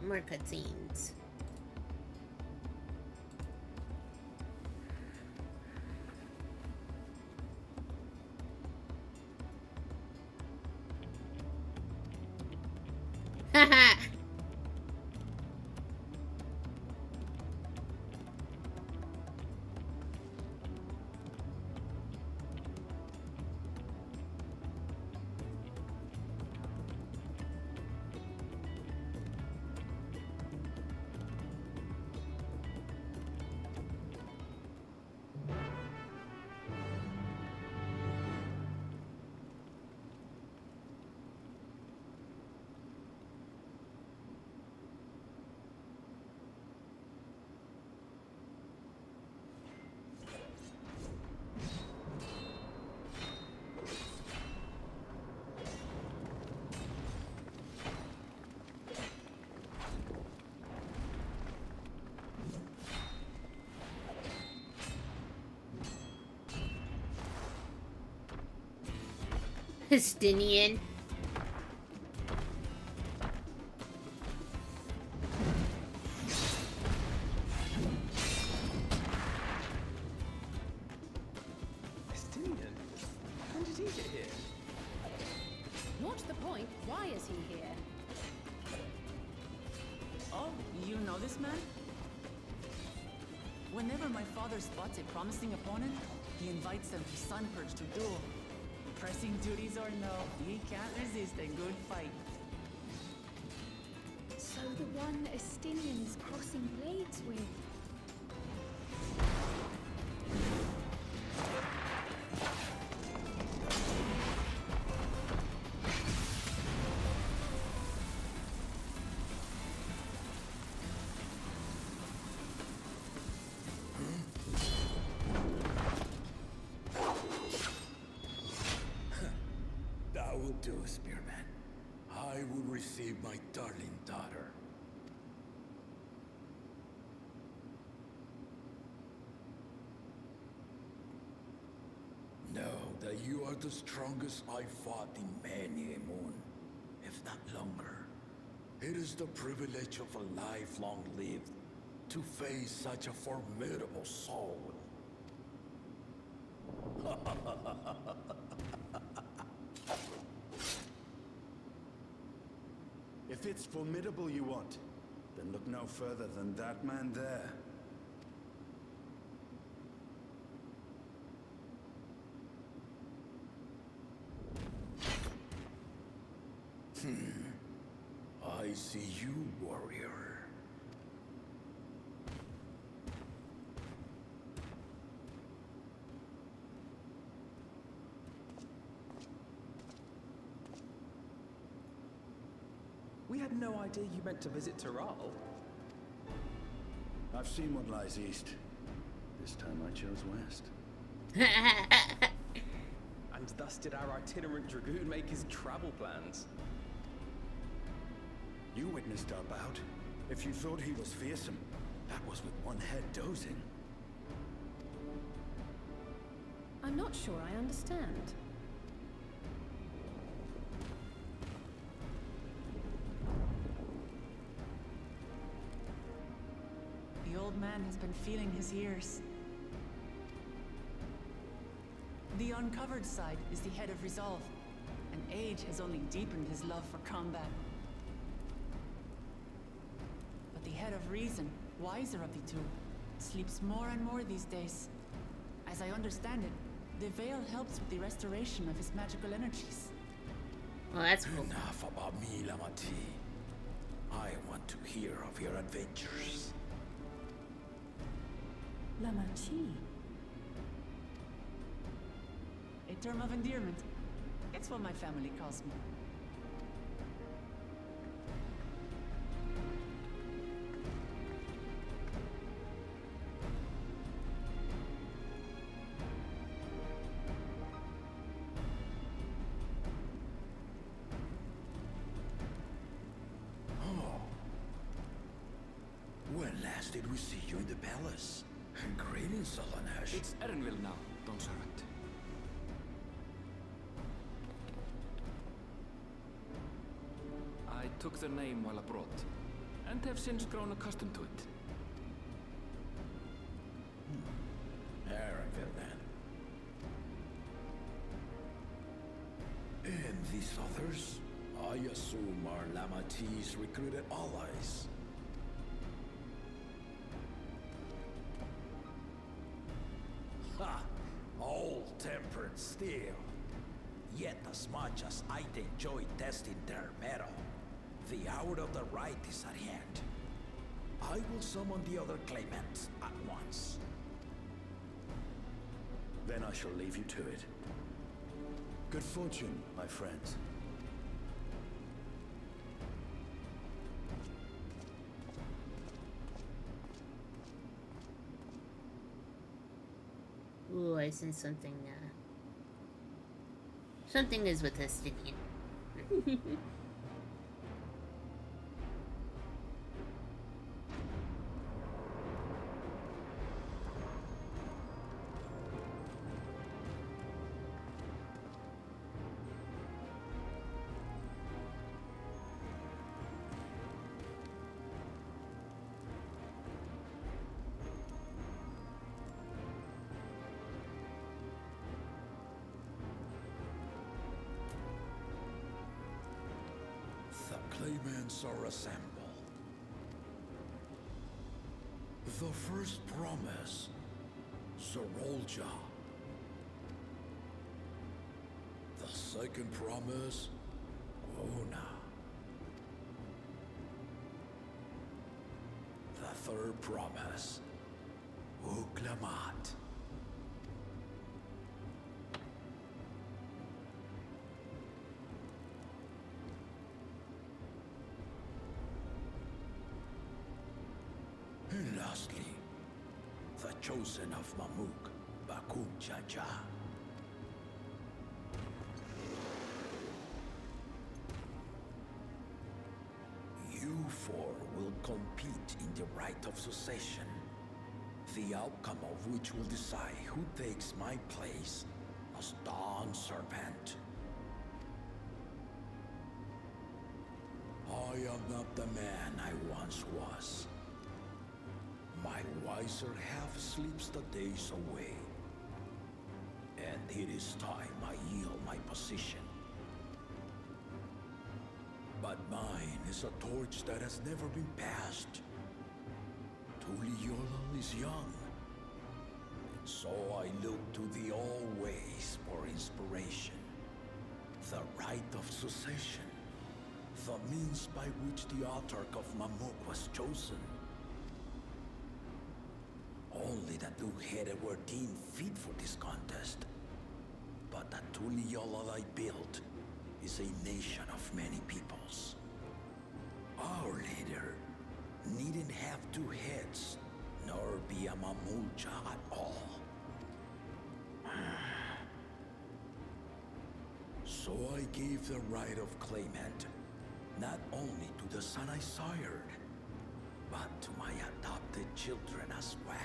More cutscenes. Histinian. Estinian? When did he get here? Not the point. Why is he here? Oh, you know this man? Whenever my father spots a promising opponent, he invites them to Sunpurge to duel. Pressing duties or no, he can't resist a good fight. So the one Estinian is crossing blades with. That will do, Spearman. I will receive my darling daughter. Know that you are the strongest I fought in many a moon, if not longer. It is the privilege of a life long lived to face such a formidable soul. If it's formidable you want, then look no further than that man there. I see you, warrior. We had no idea you meant to visit Taral. I've seen what lies east. This time I chose west. And thus did our itinerant dragoon make his travel plans. You witnessed our bout. If you thought he was fearsome, that was with one head dozing. I'm not sure I understand. The old man has been feeling his years. The uncovered side is the head of resolve, and age has only deepened his love for combat. But the head of reason, wiser of the two, sleeps more and more these days. As I understand it, the veil helps with the restoration of his magical energies. Well, that's cool. Enough about me, Lamati. I want to hear of your adventures. Lamachi. A term of endearment. It's what my family calls me. When last did we see you in the palace? Greetings, Solanash. It's Erenville now, Don Servant. I took the name while abroad, and have since grown accustomed to it. Erenville, then. And these others? I assume our Lamatis recruited allies. Ha! Old tempered steel. Yet as much as I enjoy testing their metal, the hour of the right is at hand. I will summon the other claimants at once. Then I shall leave you to it. Good fortune, my friends. Ooh, I sense something, something is with Estinian. Claimants are assembled. The first promise, Zorolja. The second promise, Ona. The third promise, Uklamat. And lastly, the chosen of Mamuk, Bakum Jaja. You four will compete in the right of succession, the outcome of which will decide who takes my place as Dawn Servant. I am not the man I once was. My wiser half sleeps the days away. And it is time I yield my position. But mine is a torch that has never been passed. Tuliyola is young. And so I look to the always for inspiration. The right of succession. The means by which the autarch of Mamuk was chosen. Only the two-headed were deemed fit for this contest. But the Tuliyola I built is a nation of many peoples. Our leader needn't have two heads, nor be a Mamulja at all. So I gave the right of claimant, not only to the son I sired, but to my adopted children as well.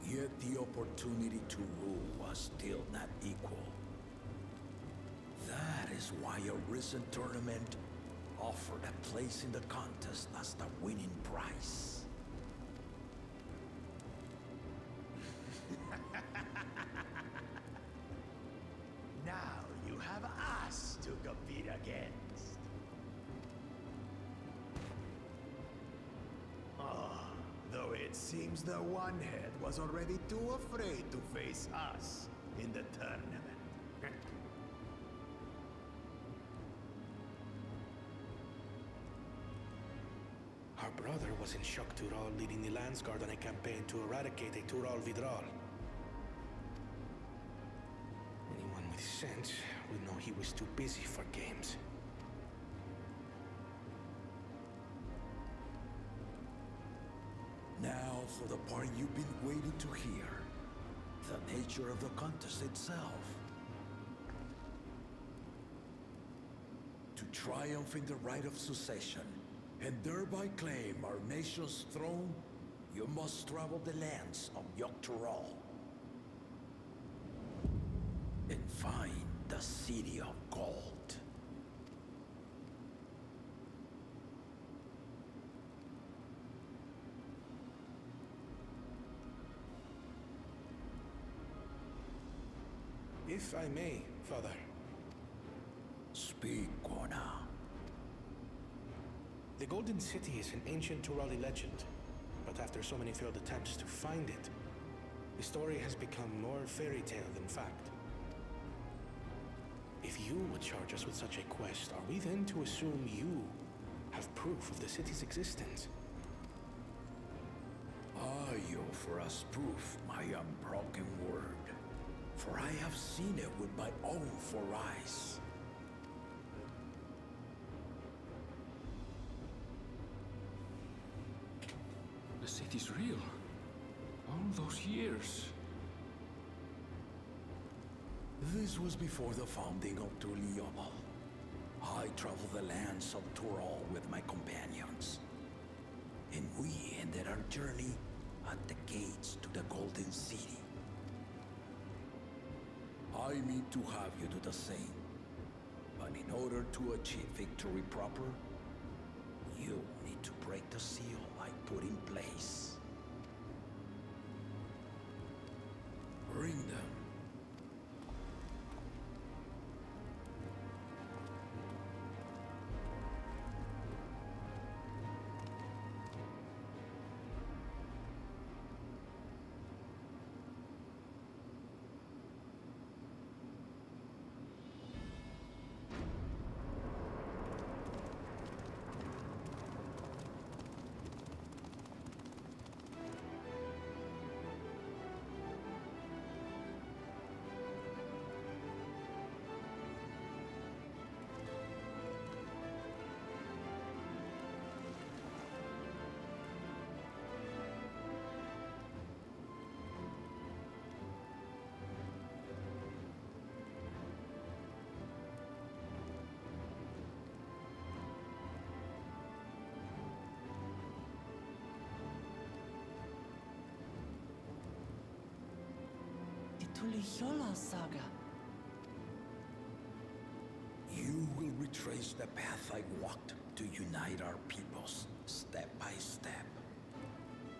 Yet the opportunity to rule was still not equal. That is why a recent tournament offered a place in the contest as the winning prize. Now you have us to compete against. Though it seems the one-head was already too afraid to face us in the tournament. Our brother was in Shock Tural leading the Landsguard on a campaign to eradicate a Tural Vidral. Anyone with sense would know he was too busy for games. Now for the part you've been waiting to hear. The nature of the contest itself. To triumph in the right of succession, and thereby claim our nation's throne, you must travel the lands of Yogg-Tural and find the City of Gold. If I may, Father. Speak, Kona. The Golden City is an ancient Turali legend, but after so many failed attempts to find it, the story has become more fairy tale than fact. If you would charge us with such a quest, are we then to assume you have proof of the city's existence? You offer us proof, my unbroken word, for I have seen it with my own 4 eyes. The city's real. All those years. This was before the founding of Tuliyobo. I traveled the lands of Tural with my companions, and we ended our journey at the gates to the Golden City. I mean to have you do the same, but in order to achieve victory proper, you need to break the seal I put in place. Bring them. Tuliyola saga. You will retrace the path I walked to unite our peoples, step by step.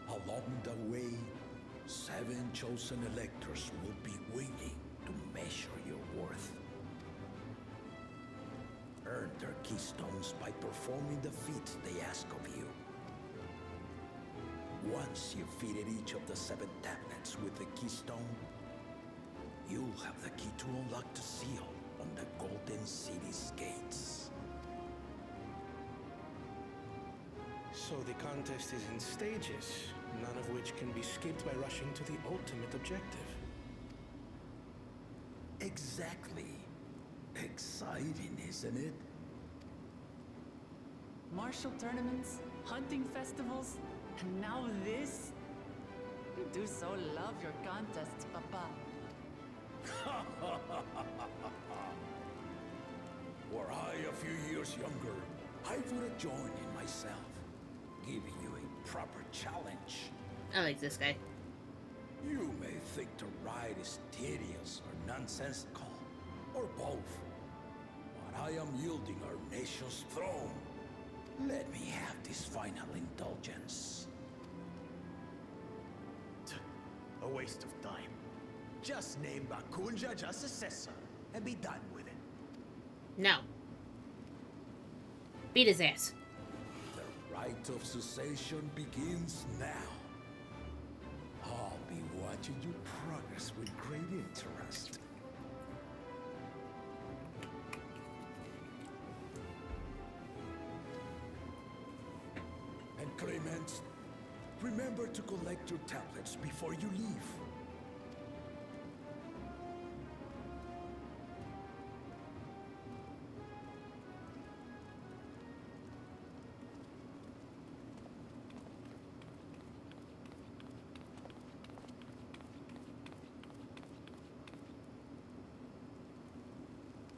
Along the way, 7 chosen electors will be waiting to measure your worth. Earn their keystones by performing the feats they ask of you. Once you've fitted each of the 7 tablets with the keystone, you'll have the key to unlock the seal on the Golden City's gates. So the contest is in stages, none of which can be skipped by rushing to the ultimate objective. Exactly. Exciting, isn't it? Martial tournaments, hunting festivals, and now this? You do so love your contests, Papa. Were I a few years younger, I would have joined in myself, giving you a proper challenge. I like this guy. You may think the ride is tedious or nonsensical, or both, but I am yielding our nation's throne. Let me have this final indulgence. A waste of time. Just name Bakunja just successor and be done with it. No. Beat his ass. The rite of cessation begins now. I'll be watching your progress with great interest. And Clemens, remember to collect your tablets before you leave.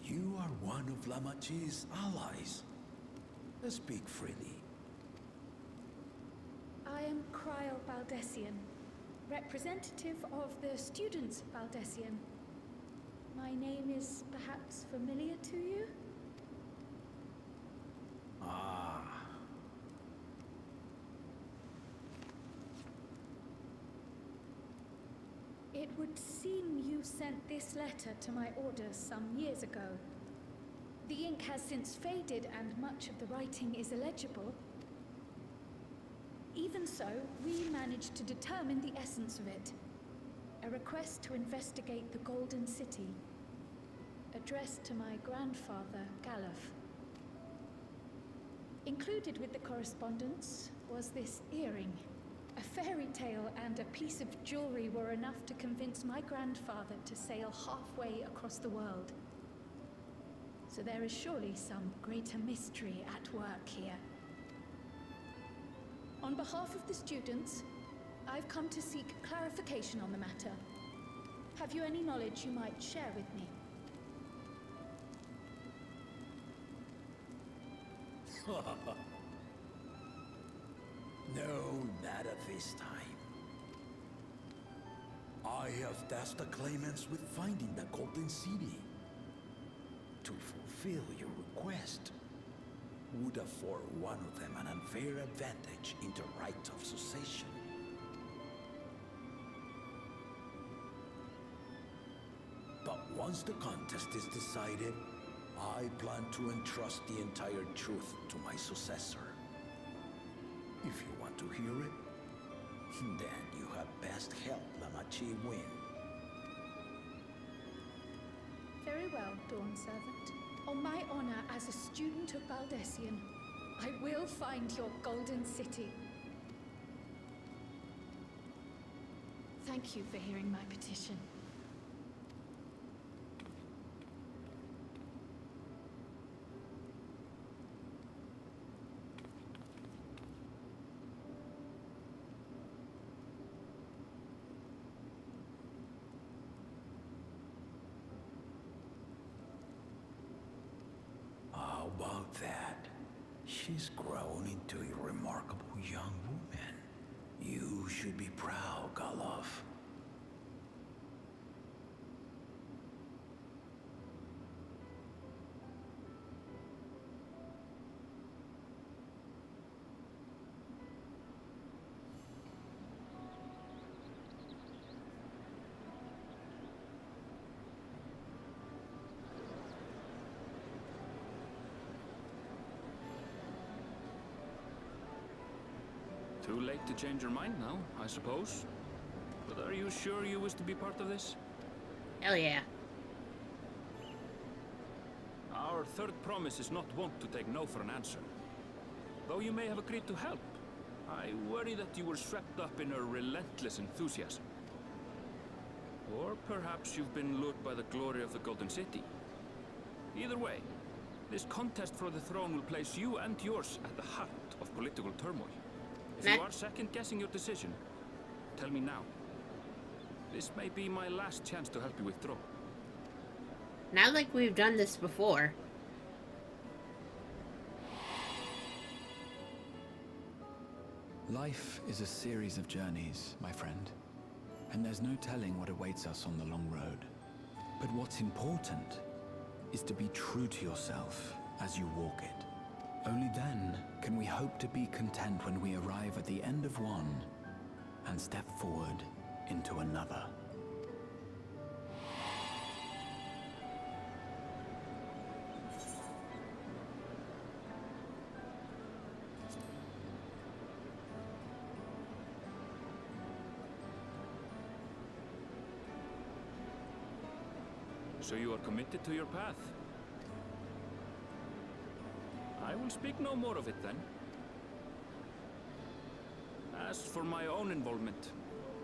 You are one of Lamachi's allies. Speak freely. I am Cryle Baldessian, representative of the students of Baldessian. My name is perhaps familiar to you? Ah. It would seem you sent this letter to my orders some years ago. The ink has since faded and much of the writing is illegible. Even so, we managed to determine the essence of it. A request to investigate the Golden City, addressed to my grandfather, Galuf. Included with the correspondence was this earring. A fairy tale and a piece of jewelry were enough to convince my grandfather to sail halfway across the world. So there is surely some greater mystery at work here. On behalf of the students, I've come to seek clarification on the matter. Have you any knowledge you might share with me? No, not at this time. I have tasked the claimants with finding the Golden City. To fulfill your request would afford one of them an unfair advantage in the right of succession. But once the contest is decided, I plan to entrust the entire truth to my successor. If you want to hear it, then you had best help Lamachi win. Very well, Dawn Servant. On my honor as a student of Baldessian, I will find your Golden City. Thank you for hearing my petition. How about that? She's grown into a remarkable young woman. You should be proud, Galuf. Too late to change your mind now, I suppose. But are you sure you wish to be part of this? Hell yeah. Our third promise is not wont to take no for an answer. Though you may have agreed to help, I worry that you were swept up in her relentless enthusiasm. Or perhaps you've been lured by the glory of the Golden City. Either way, this contest for the throne will place you and yours at the heart of political turmoil. If you are second-guessing your decision, tell me now. This may be my last chance to help you withdraw. Not like we've done this before. Life is a series of journeys, my friend. And there's no telling what awaits us on the long road. But what's important is to be true to yourself as you walk it. Only then can we hope to be content when we arrive at the end of one and step forward into another. So you are committed to your path? I will speak no more of it then. As for my own involvement,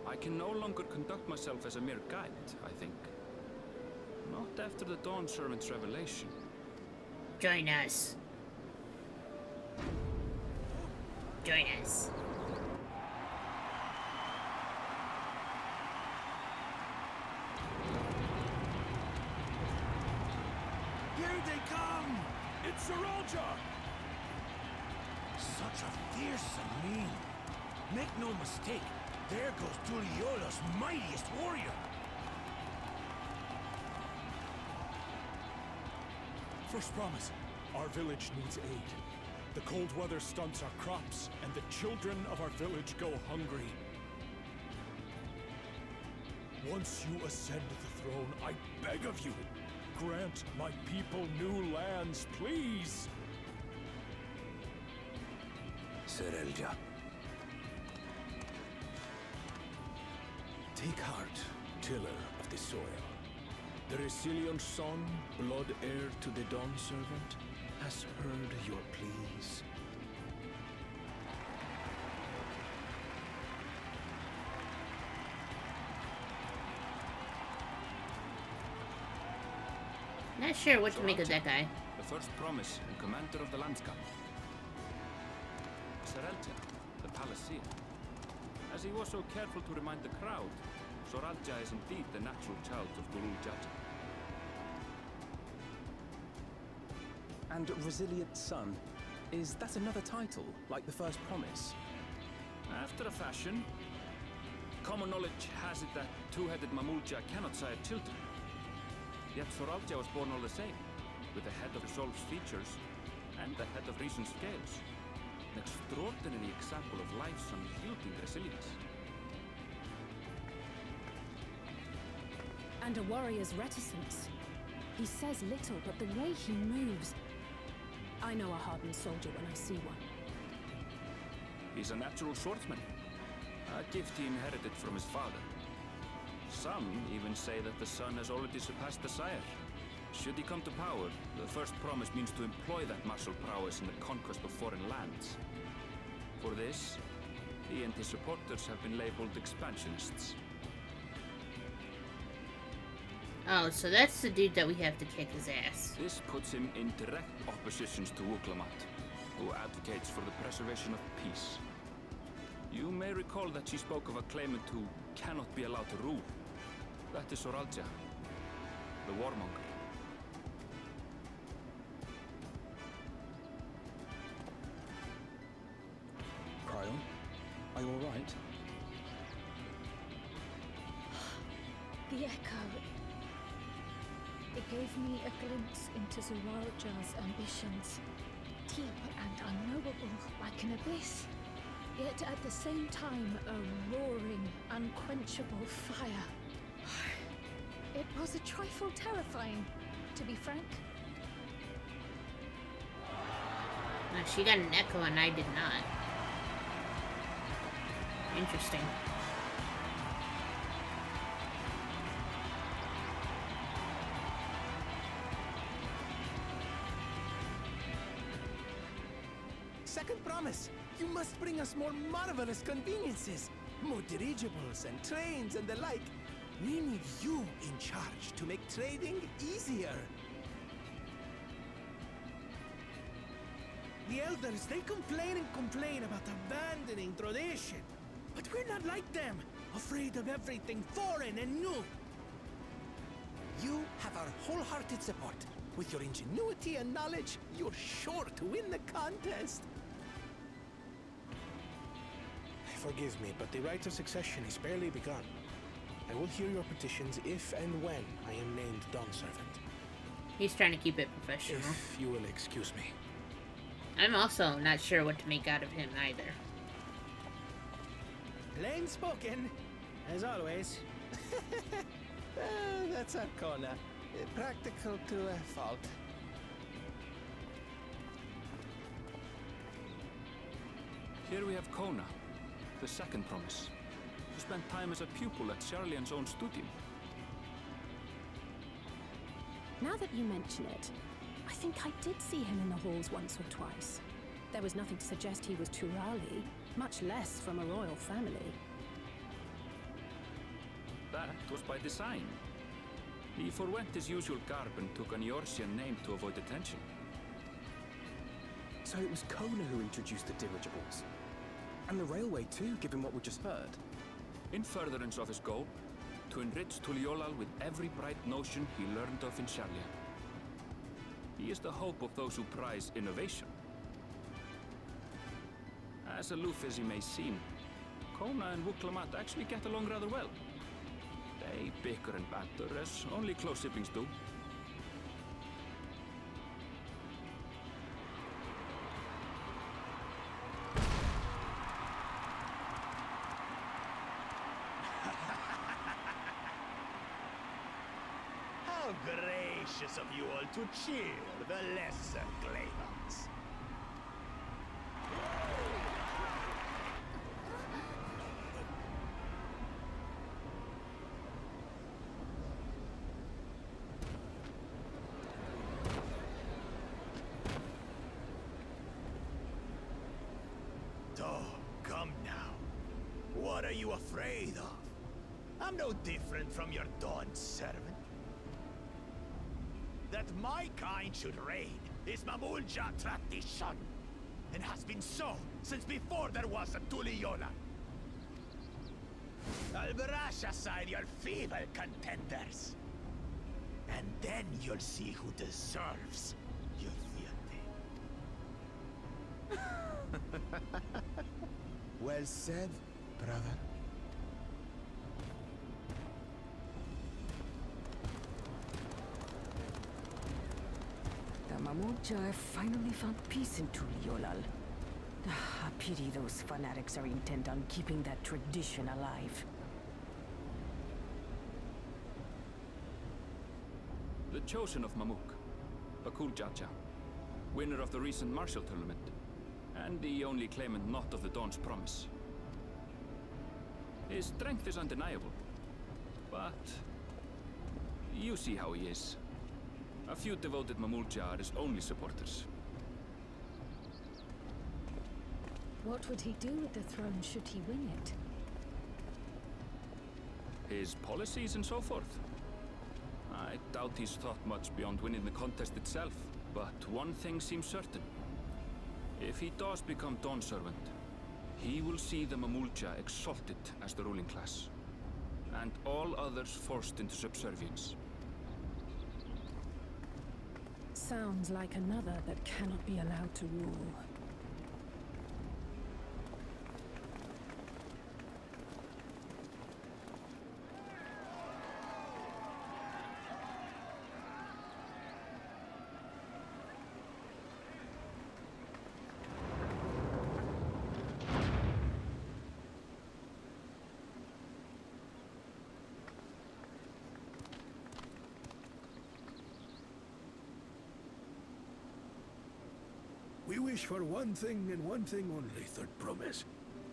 I can no longer conduct myself as a mere guide, I think. Not after the Dawn Servant's revelation. Join us. Join us. Here they come! It's Saralja! Such a fearsome mean. Make no mistake, there goes Tuliola's mightiest warrior. First promise, our village needs aid. The cold weather stunts our crops, and the children of our village go hungry. Once you ascend the throne, I beg of you, grant my people new lands, please? Serelja. Take heart, tiller of the soil. The resilient son, blood heir to the Dawn Servant, has heard your pleas. Not sure what to make of that guy. The first promise and commander of the landscape. Serelja, the Palaceer. As he was so careful to remind the crowd, Soralja is indeed the natural child of Gurul Jaja. And Resilient Son, is that another title, like the first promise? After a fashion, common knowledge has it that two-headed Mamulja cannot sire children. Yet Soralja was born all the same, with the head of Resolve's features and the head of Reason's scales. An extraordinary example of life's unyielding resilience. And a warrior's reticence. He says little, but the way he moves... I know a hardened soldier when I see one. He's a natural swordsman, a gift he inherited from his father. Some even say that the son has already surpassed the sire. Should he come to power, the first promise means to employ that martial prowess in the conquest of foreign lands. For this, he and his supporters have been labeled expansionists. Oh, so that's the dude that we have to kick his ass. This puts him in direct opposition to Wuklamat, who advocates for the preservation of peace. You may recall that she spoke of a claimant who cannot be allowed to rule. That is Soralja, the warmonger. Cryon, are you alright? The echo. It gave me a glimpse into Zoralja's ambitions. Deep and unknowable, like an abyss. Yet at the same time, a roaring, unquenchable fire. It was a trifle terrifying, to be frank. Now, she got an echo and I did not. Interesting. Second promise, you must bring us more marvelous conveniences. More dirigibles and trains and the like. We need you in charge to make trading easier. The elders, they complain and complain about abandoning tradition. But we're not like them, afraid of everything foreign and new. You have our wholehearted support. With your ingenuity and knowledge, you're sure to win the contest. Forgive me, but the right of succession is barely begun. I will hear your petitions if and when I am named Dawn Servant. He's trying to keep it professional. If you will excuse me. I'm also not sure what to make out of him either. Plain spoken, as always. That's Arcona. Practical to a fault. Here we have Kona, the second promise, who spent time as a pupil at Charlian's own studio. Now that you mention it, I think I did see him in the halls once or twice. There was nothing to suggest he was Turali, much less from a royal family. That was by design. He forwent his usual garb and took an Eorzean name to avoid attention. So it was Kona who introduced the dirigibles. And the railway too, given what we just heard. In furtherance of his goal, to enrich Tuliolal with every bright notion he learned of in Charlia. He is the hope of those who prize innovation. As aloof as he may seem, Kona and Wuklamat actually get along rather well. They bicker and banter as only close siblings do. How great! gracious of you all to cheer the lesser claimants. Oh, come now. What are you afraid of? I'm no different from your Dawn servant. That my kind should reign is Mamulja tradition, and has been so since before there was a Tuliola. I'll brush aside your feeble contenders, and then you'll see who deserves your fealty. Well said, brother. The Mamulja have finally found peace in Tuliolal. A pity those fanatics are intent on keeping that tradition alive. The chosen of Mamuk, Bakul Jaja, winner of the recent martial tournament, and the only claimant not of the Dawn's promise. His strength is undeniable, but you see how he is. A few devoted Mamulja are his only supporters. What would he do with the throne should he win it? His policies and so forth. I doubt he's thought much beyond winning the contest itself, but one thing seems certain. If he does become Dawn Servant, he will see the Mamulja exalted as the ruling class, and all others forced into subservience. Sounds like another that cannot be allowed to rule. We wish for one thing and one thing only, Third Promise.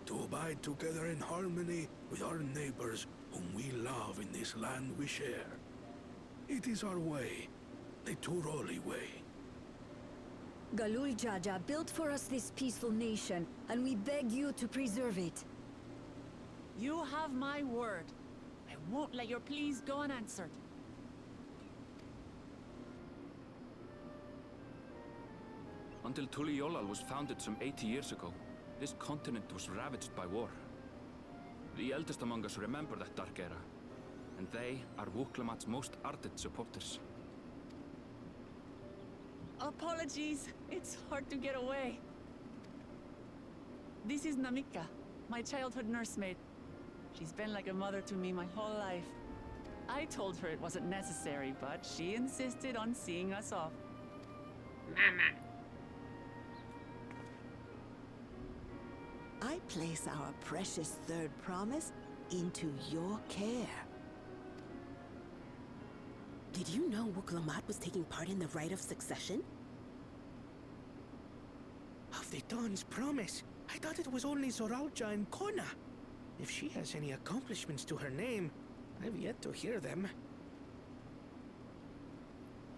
To abide together in harmony with our neighbors whom we love in this land we share. It is our way, the Turoli way. Galul Jaja built for us this peaceful nation, and we beg you to preserve it. You have my word. I won't let your pleas go unanswered. Until Tuliolal was founded some 80 years ago, this continent was ravaged by war. The eldest among us remember that dark era, and they are Wuklamat's most ardent supporters. Apologies, it's hard to get away. This is Namika, my childhood nursemaid. She's been like a mother to me my whole life. I told her it wasn't necessary, but she insisted on seeing us off. Mama. I place our precious third promise into your care. Did you know Wuklamat was taking part in the rite of succession? Of the Dawn's promise? I thought it was only Zoralja and Kona. If she has any accomplishments to her name, I've yet to hear them.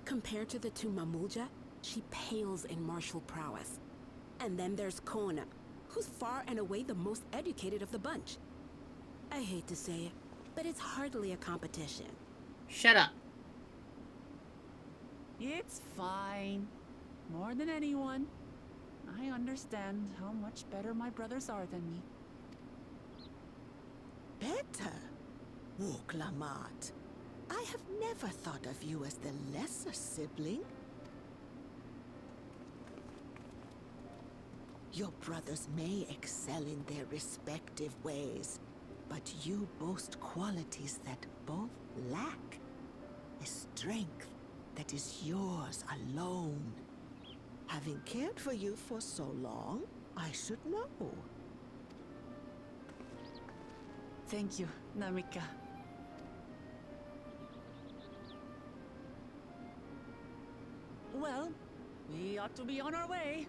Compared to the two Mamulja, she pales in martial prowess. And then there's Kona, who's far and away the most educated of the bunch. I hate to say it, but it's hardly a competition. Shut up. It's fine. More than anyone, I understand how much better my brothers are than me. Better? Wuklamat. I have never thought of you as the lesser sibling. Your brothers may excel in their respective ways, but you boast qualities that both lack. A strength that is yours alone. Having cared for you for so long, I should know. Thank you, Namika. Well, we ought to be on our way.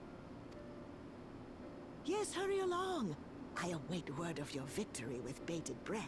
Yes, hurry along. I await word of your victory with bated breath.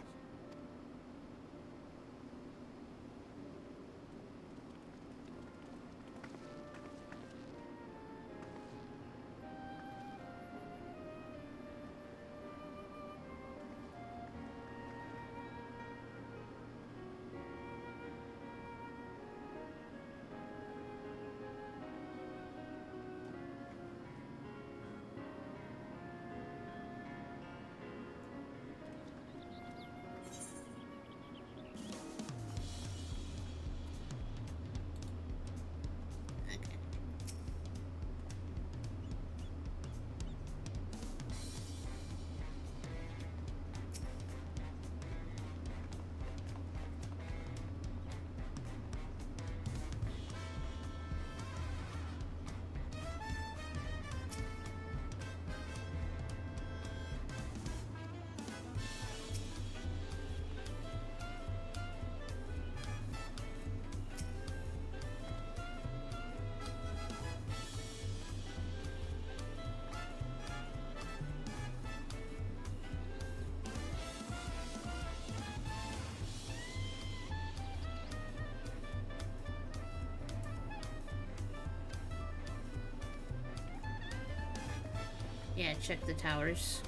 Yeah, check the towers.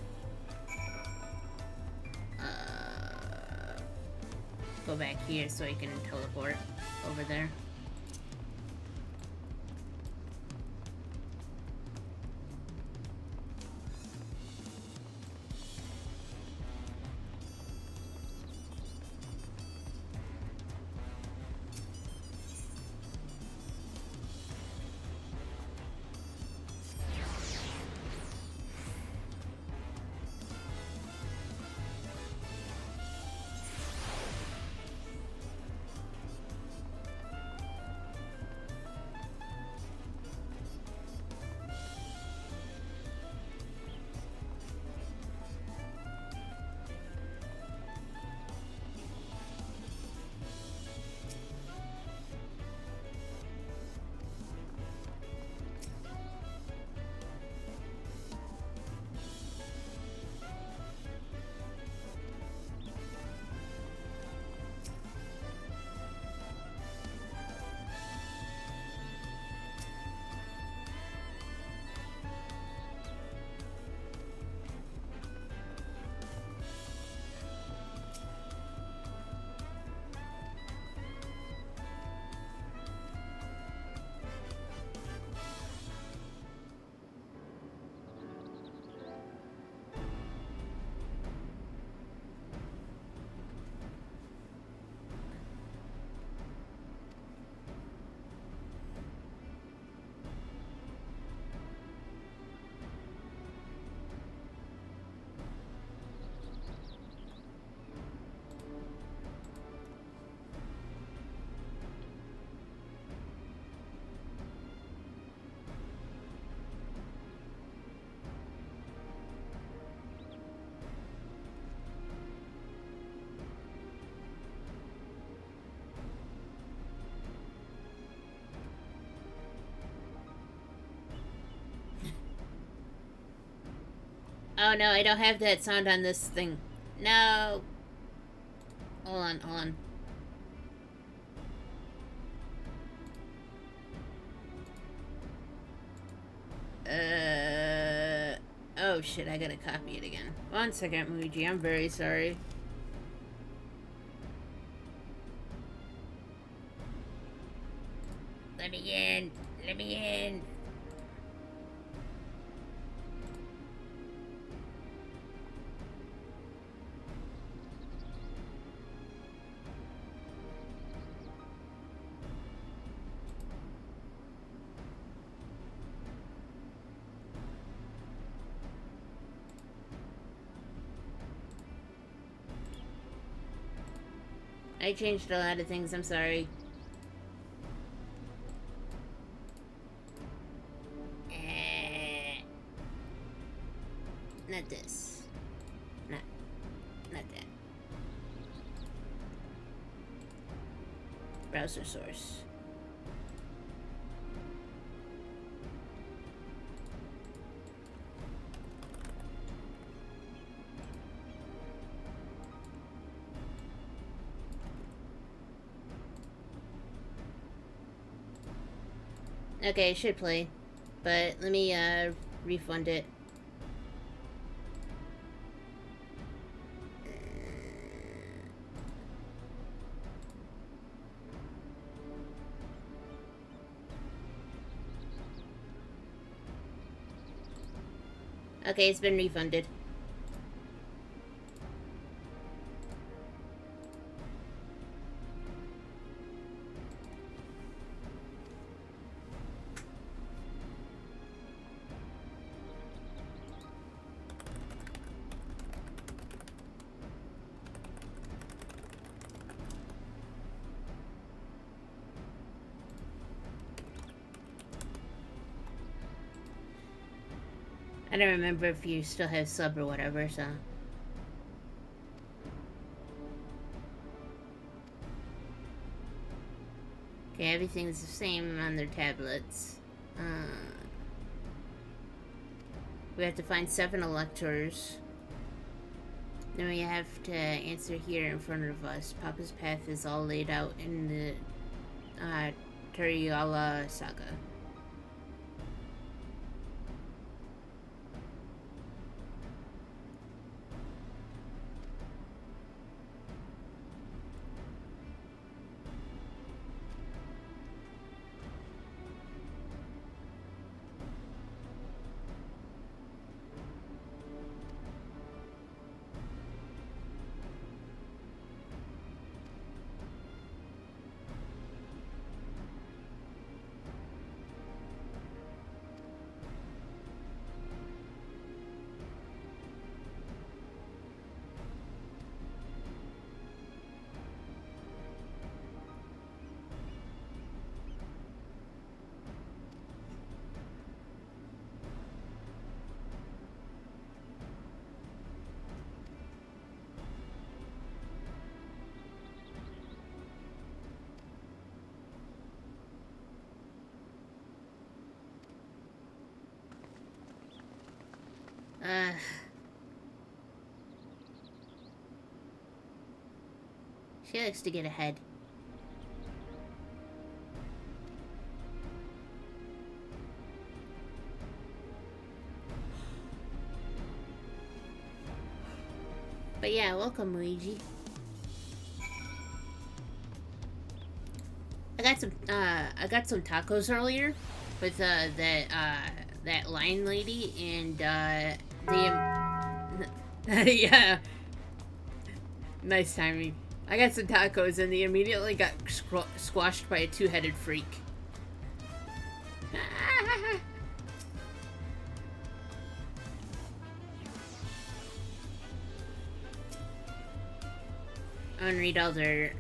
Go back here so I can teleport over there. Oh no, I don't have that sound on this thing. No. Hold on, hold on. Oh shit, I gotta copy it again. 1 second, Muji, I'm very sorry. Let me in. Let me in. I changed a lot of things, I'm sorry. Not this. Not that. Browser source. Okay, it should play. But let me, refund it. Okay, it's been refunded. I don't remember if you still have sub or whatever, so. Okay, everything's the same on their tablets. We have to find 7 electors. Then we have to answer here in front of us. Papa's path is all laid out in the Turiala saga. She likes to get ahead. But yeah, welcome, Luigi. I got some tacos earlier with that line lady, and yeah, nice timing. I got some tacos and they immediately got squashed by a 2-headed freak. I'm gonna read all their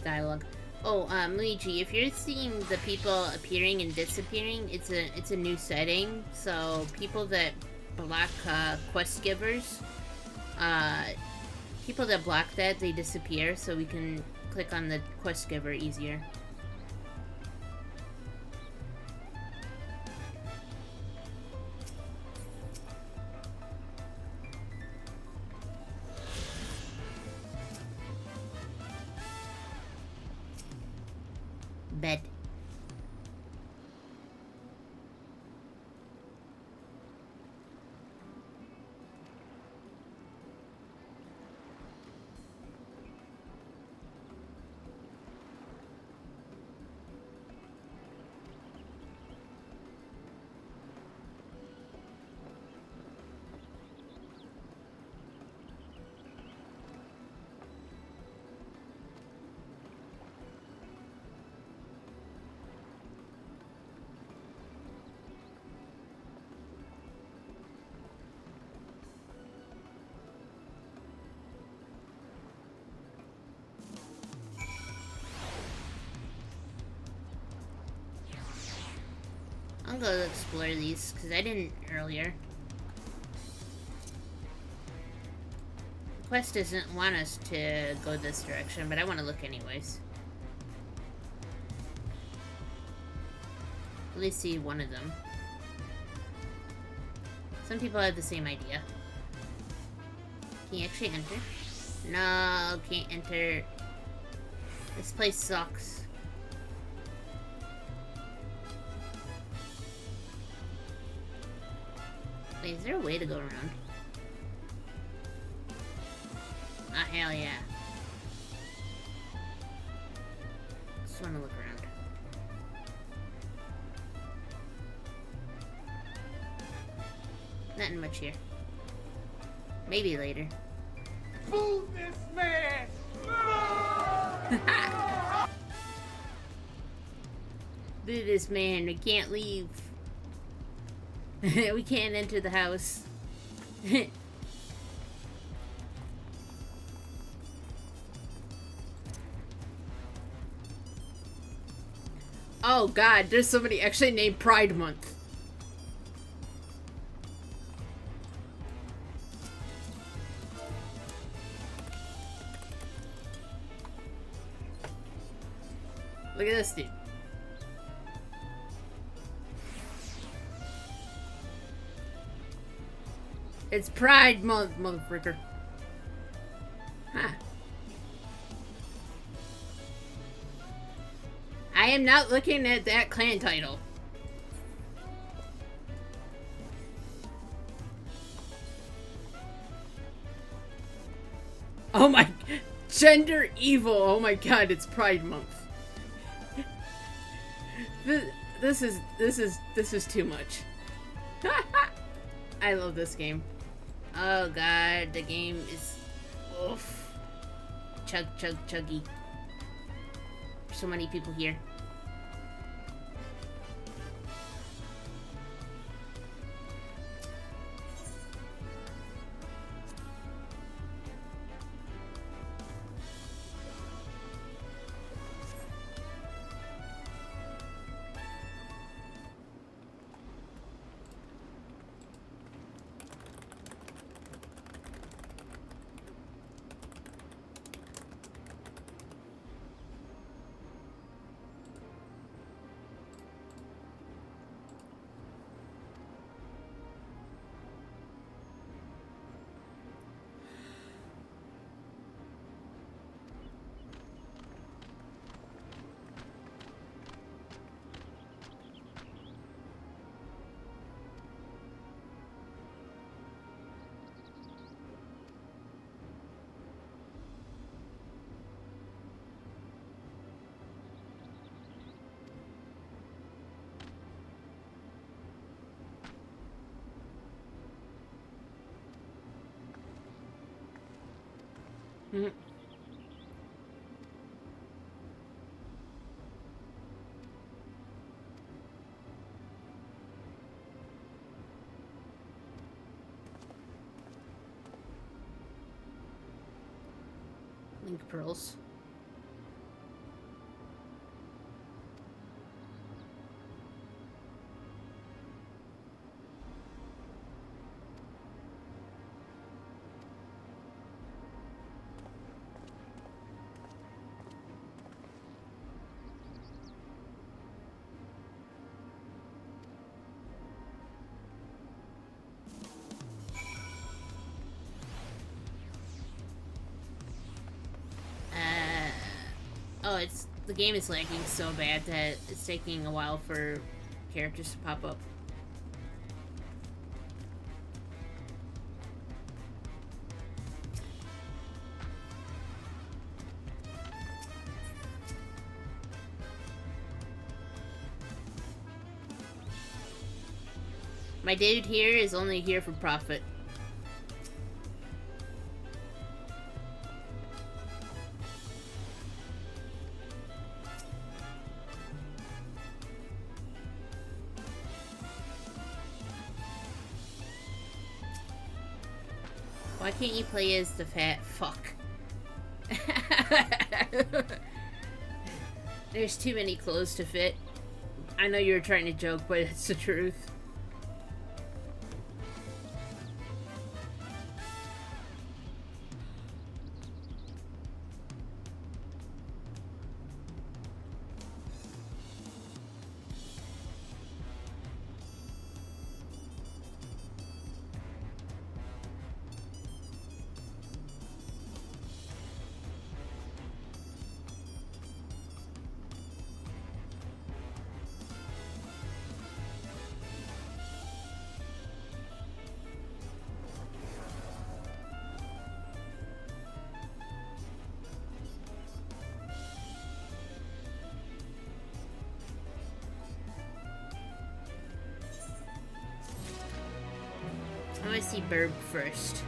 dialogue. Oh, Luigi, if you're seeing the people appearing and disappearing, it's a new setting. So people that block quest givers, people that block that, they disappear, so we can click on the quest giver easier. Bed. I'll go explore these, because I didn't earlier. The quest doesn't want us to go this direction, but I want to look anyways. At least see one of them. Some people have the same idea. Can you actually enter? No, can't enter. This place sucks. Wait, is there a way to go around? Ah, hell yeah. Just want to look around. Nothing much here. Maybe later. Fool this man! Look at this man, we can't leave. We can't enter the house. Oh god, there's somebody actually named Pride Month. Look at this dude. It's Pride Month, motherfricker. Huh. I am not looking at that clan title. Oh my... Gender evil. Oh my god, it's Pride Month. This is too much. I love this game. Oh god, the game is... Oof. Chug, chug, chuggy. So many people here. Mm-hmm. Link pearls. Oh, the game is lagging so bad that it's taking a while for characters to pop up. My dude here is only here for profit. Why can't you play as the fat fuck? There's too many clothes to fit. I know you were trying to joke, but it's the truth. to see Burb first.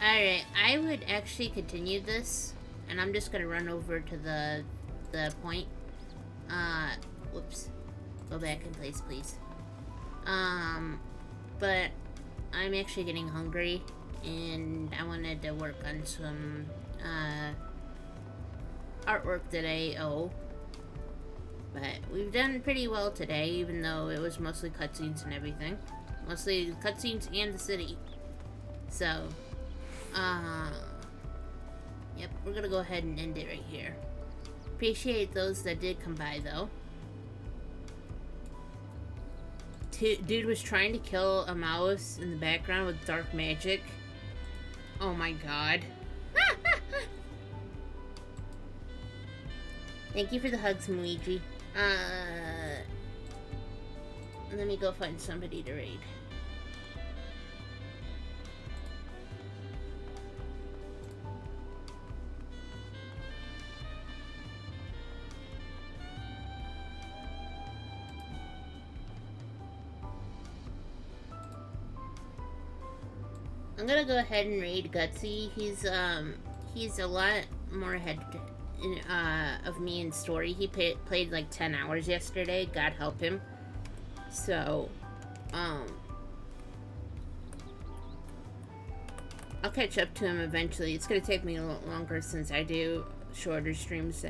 Alright, I would actually continue this, and I'm just gonna run over to the point. Whoops. Go back in place, please. But I'm actually getting hungry, and I wanted to work on some, artwork that I owe. But we've done pretty well today, even though it was mostly cutscenes and everything. Mostly cutscenes and the city. So, yep, we're gonna go ahead and end it right here. Appreciate those that did come by, though. Dude was trying to kill a mouse in the background with dark magic. Oh my god. Thank you for the hugs, Luigi. Let me go find somebody to raid. I'm gonna go ahead and raid Gutsy. He's a lot more ahead of me in story. He played like 10 hours yesterday, God help him. So, I'll catch up to him eventually. It's gonna take me a little longer since I do shorter streams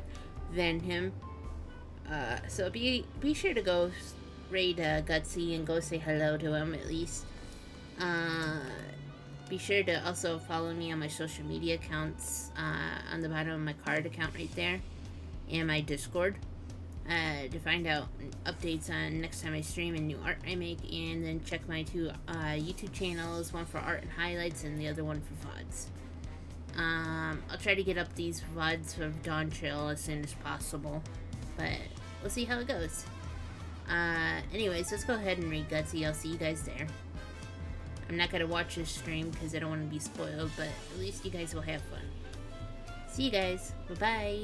than him. So be sure to go raid Gutsy and go say hello to him at least. Be sure to also follow me on my social media accounts on the bottom of my card account right there, and my Discord to find out updates on next time I stream and new art I make, and then check my two YouTube channels, one for art and highlights and the other one for VODs. I'll try to get up these VODs of Dawntrail as soon as possible, but we'll see how it goes. Anyways, let's go ahead and read Gutsy. I'll see you guys there. I'm not gonna watch this stream because I don't want to be spoiled, but at least you guys will have fun. See you guys. Bye-bye.